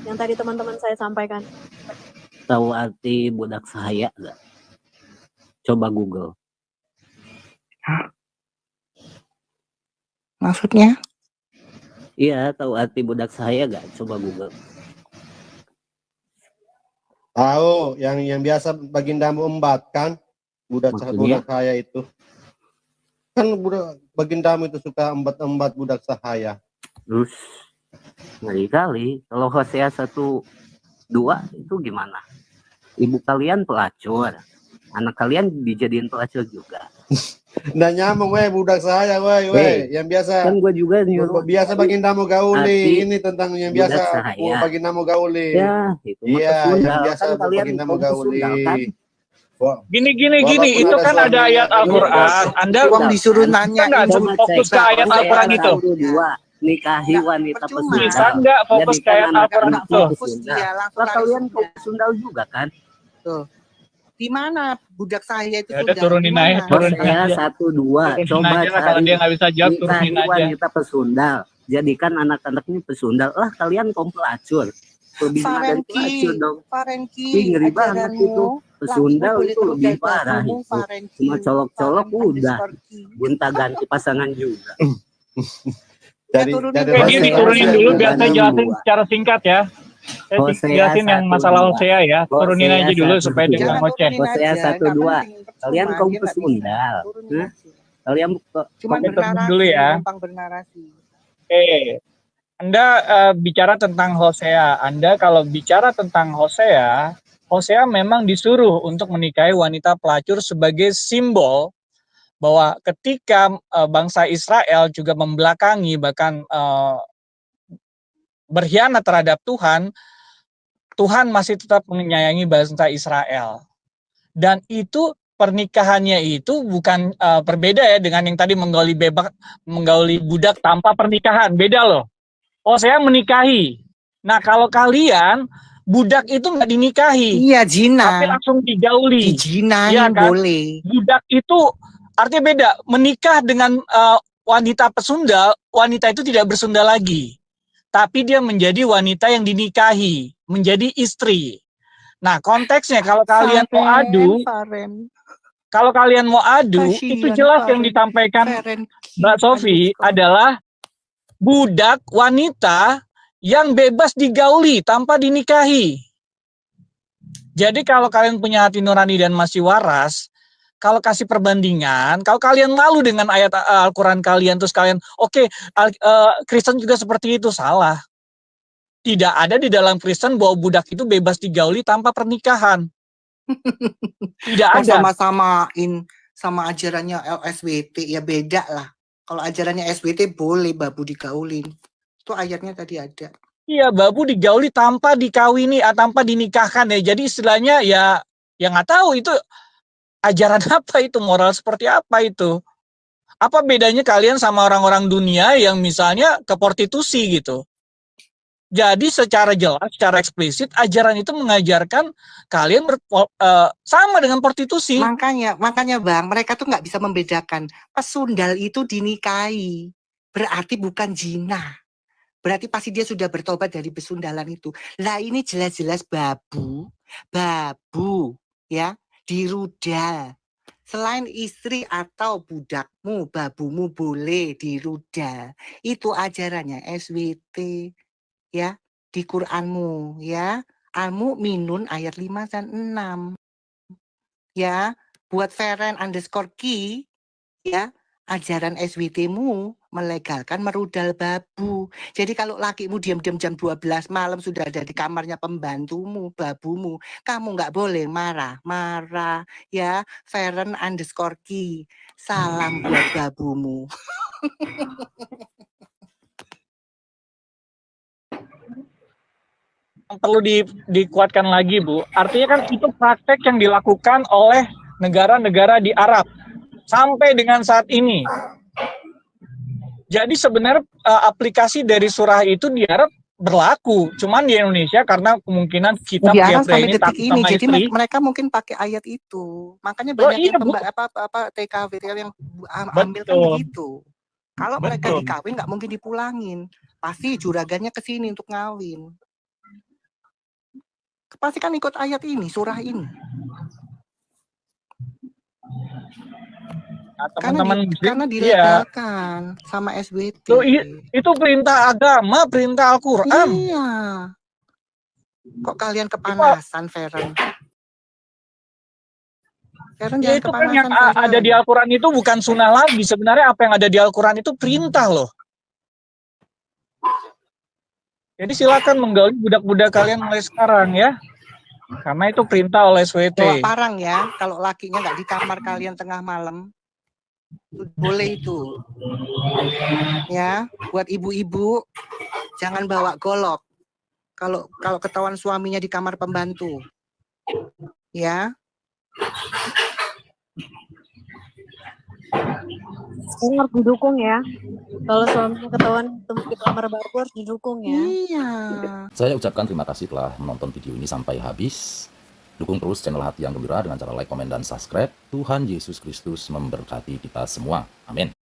yang tadi teman-teman saya sampaikan. Tahu arti budak sahaya nggak? Coba Google. Maksudnya? Iya, tahu arti budak sahaya nggak? Coba Google. Tahu, yang biasa bagindamu embat kan? Budak sahaya itu. Kan bagindamu itu suka embat-embat budak sahaya. Terus ngeri kali. Kalau Hosea 1:2 itu gimana? Ibu kalian pelacur, anak kalian dijadiin pelacur juga. Nah nyamuk budak saya yang biasa kan gue juga nyuruh biasa bagindamu gauli ini tentang yang biasa bagindamu gauli ya itu iya yang biasa kan kalian bagindamu gauli kan? Gini, itu kan ada ayat Al-Quran. Anda disuruh nanya, fokus ke ayat Al-Quran itu. Nikahi wanita pesundal. Bisa nggak fokus ke ayat Al-Quran itu? Kalian pesundal juga kan? Tuh. Di mana budak saya itu sudah turunin aja, Hosea 1:2. Coba kalau dia nggak bisa jawab, turunin aja. Wanita pesundal. Jadikan anak-anaknya pesundal. Lah kalian pelacur. Lebih dari pelacur dong. Ngeri banget itu. Pesundal itu lebih parah. Cuma colok-colok udah. Gonta ganti pasangan juga. Jadi diturunin dulu biar saya jelasin secara singkat ya. Saya jelasin yang masalah Hosea ya. Turunin aja dulu supaya dia nggak ngoceh. Hosea 1:2. Kalian kaum pesundal. Kalian cuma dulu ya. Anda bicara tentang Hosea. Anda kalau bicara tentang Hosea, Hosea memang disuruh untuk menikahi wanita pelacur sebagai simbol bahwa ketika bangsa Israel juga membelakangi bahkan berkhianat terhadap Tuhan, Tuhan masih tetap menyayangi bangsa Israel. Dan itu pernikahannya itu bukan berbeda ya dengan yang tadi menggauli budak tanpa pernikahan, beda loh. Hosea menikahi. Nah kalau kalian budak itu nggak dinikahi, iya zina, tapi langsung digauli. Zina ya, kan? Boleh. Budak itu artinya beda. Menikah dengan wanita pesundal, wanita itu tidak bersundal lagi. Tapi dia menjadi wanita yang dinikahi, menjadi istri. Nah, konteksnya kalau kalian mau adu, itu jelas yang disampaikan Mbak Sofi adalah budak wanita yang bebas digauli tanpa dinikahi. Jadi kalau kalian punya hati nurani dan masih waras, kalau kasih perbandingan, kalau kalian malu dengan ayat Al-Quran kalian, terus kalian, Kristen juga seperti itu, salah. Tidak ada di dalam Kristen bahwa budak itu bebas digauli tanpa pernikahan. Tidak ada. Sama-samain sama ajarannya LSWT, ya beda lah. Kalau ajarannya SWT boleh babu digaulin. Itu ayatnya tadi ada. Iya, babu digauli tanpa dikawini, tanpa dinikahkan ya. Jadi istilahnya ya nggak tahu itu ajaran apa itu, moral seperti apa itu. Apa bedanya kalian sama orang-orang dunia yang misalnya ke prostitusi gitu. Jadi secara jelas, secara eksplisit, ajaran itu mengajarkan kalian sama dengan prostitusi. Makanya Bang, mereka tuh nggak bisa membedakan. Pesundal itu dinikahi, berarti bukan zina. Berarti pasti dia sudah bertobat dari pesundalan itu. Lah ini jelas-jelas babu, ya, dirudal. Selain istri atau budakmu, babumu boleh dirudal. Itu ajarannya SWT. Ya, di Quranmu ya. Al-Mu'minun ayat 5 dan 6. Ya, buat Feren_Ki ya, ajaran SWT-mu melegalkan merudal babu. Jadi kalau lakimu diam-diam jam 12 malam sudah ada di kamarnya pembantumu, babumu, kamu nggak boleh marah ya. Feren_Ki, salam buat babumu. Perlu dikuatkan lagi, Bu. Artinya kan itu praktek yang dilakukan oleh negara-negara di Arab sampai dengan saat ini. Jadi sebenarnya aplikasi dari surah itu di Arab berlaku, cuman di Indonesia karena kemungkinan kita sampai detik ini, jadi mereka mungkin pakai ayat itu. Makanya banyak yang TKW yang ambil kan begitu. Kalau mereka dikawin nggak mungkin dipulangin, pasti juragannya ke sini untuk ngawin. Pasti kan ikut ayat ini, surah ini. Karena dilegalkan sama SWT. Itu perintah agama, perintah Al-Quran. Iya. Kok kalian kepanasan, Feren? Ya itu kan yang ada di Al-Quran itu bukan sunnah lagi. Sebenarnya apa yang ada di Al-Quran itu perintah loh. Jadi silakan menggauli budak-budak kalian mulai sekarang ya. Karena itu perintah oleh SWT. Bawa parang ya, kalau lakinya nggak di kamar kalian tengah malam, boleh itu. Ya, buat ibu-ibu jangan bawa golok. Kalau ketahuan suaminya di kamar pembantu. Ya. Ini harus didukung ya. Kalau suaminya ketahuan di kamar baru harus didukung ya. Iya. Saya ucapkan terima kasih telah menonton video ini sampai habis. Dukung terus channel Hati yang Gembira dengan cara like, komen, dan subscribe. Tuhan Yesus Kristus memberkati kita semua. Amin.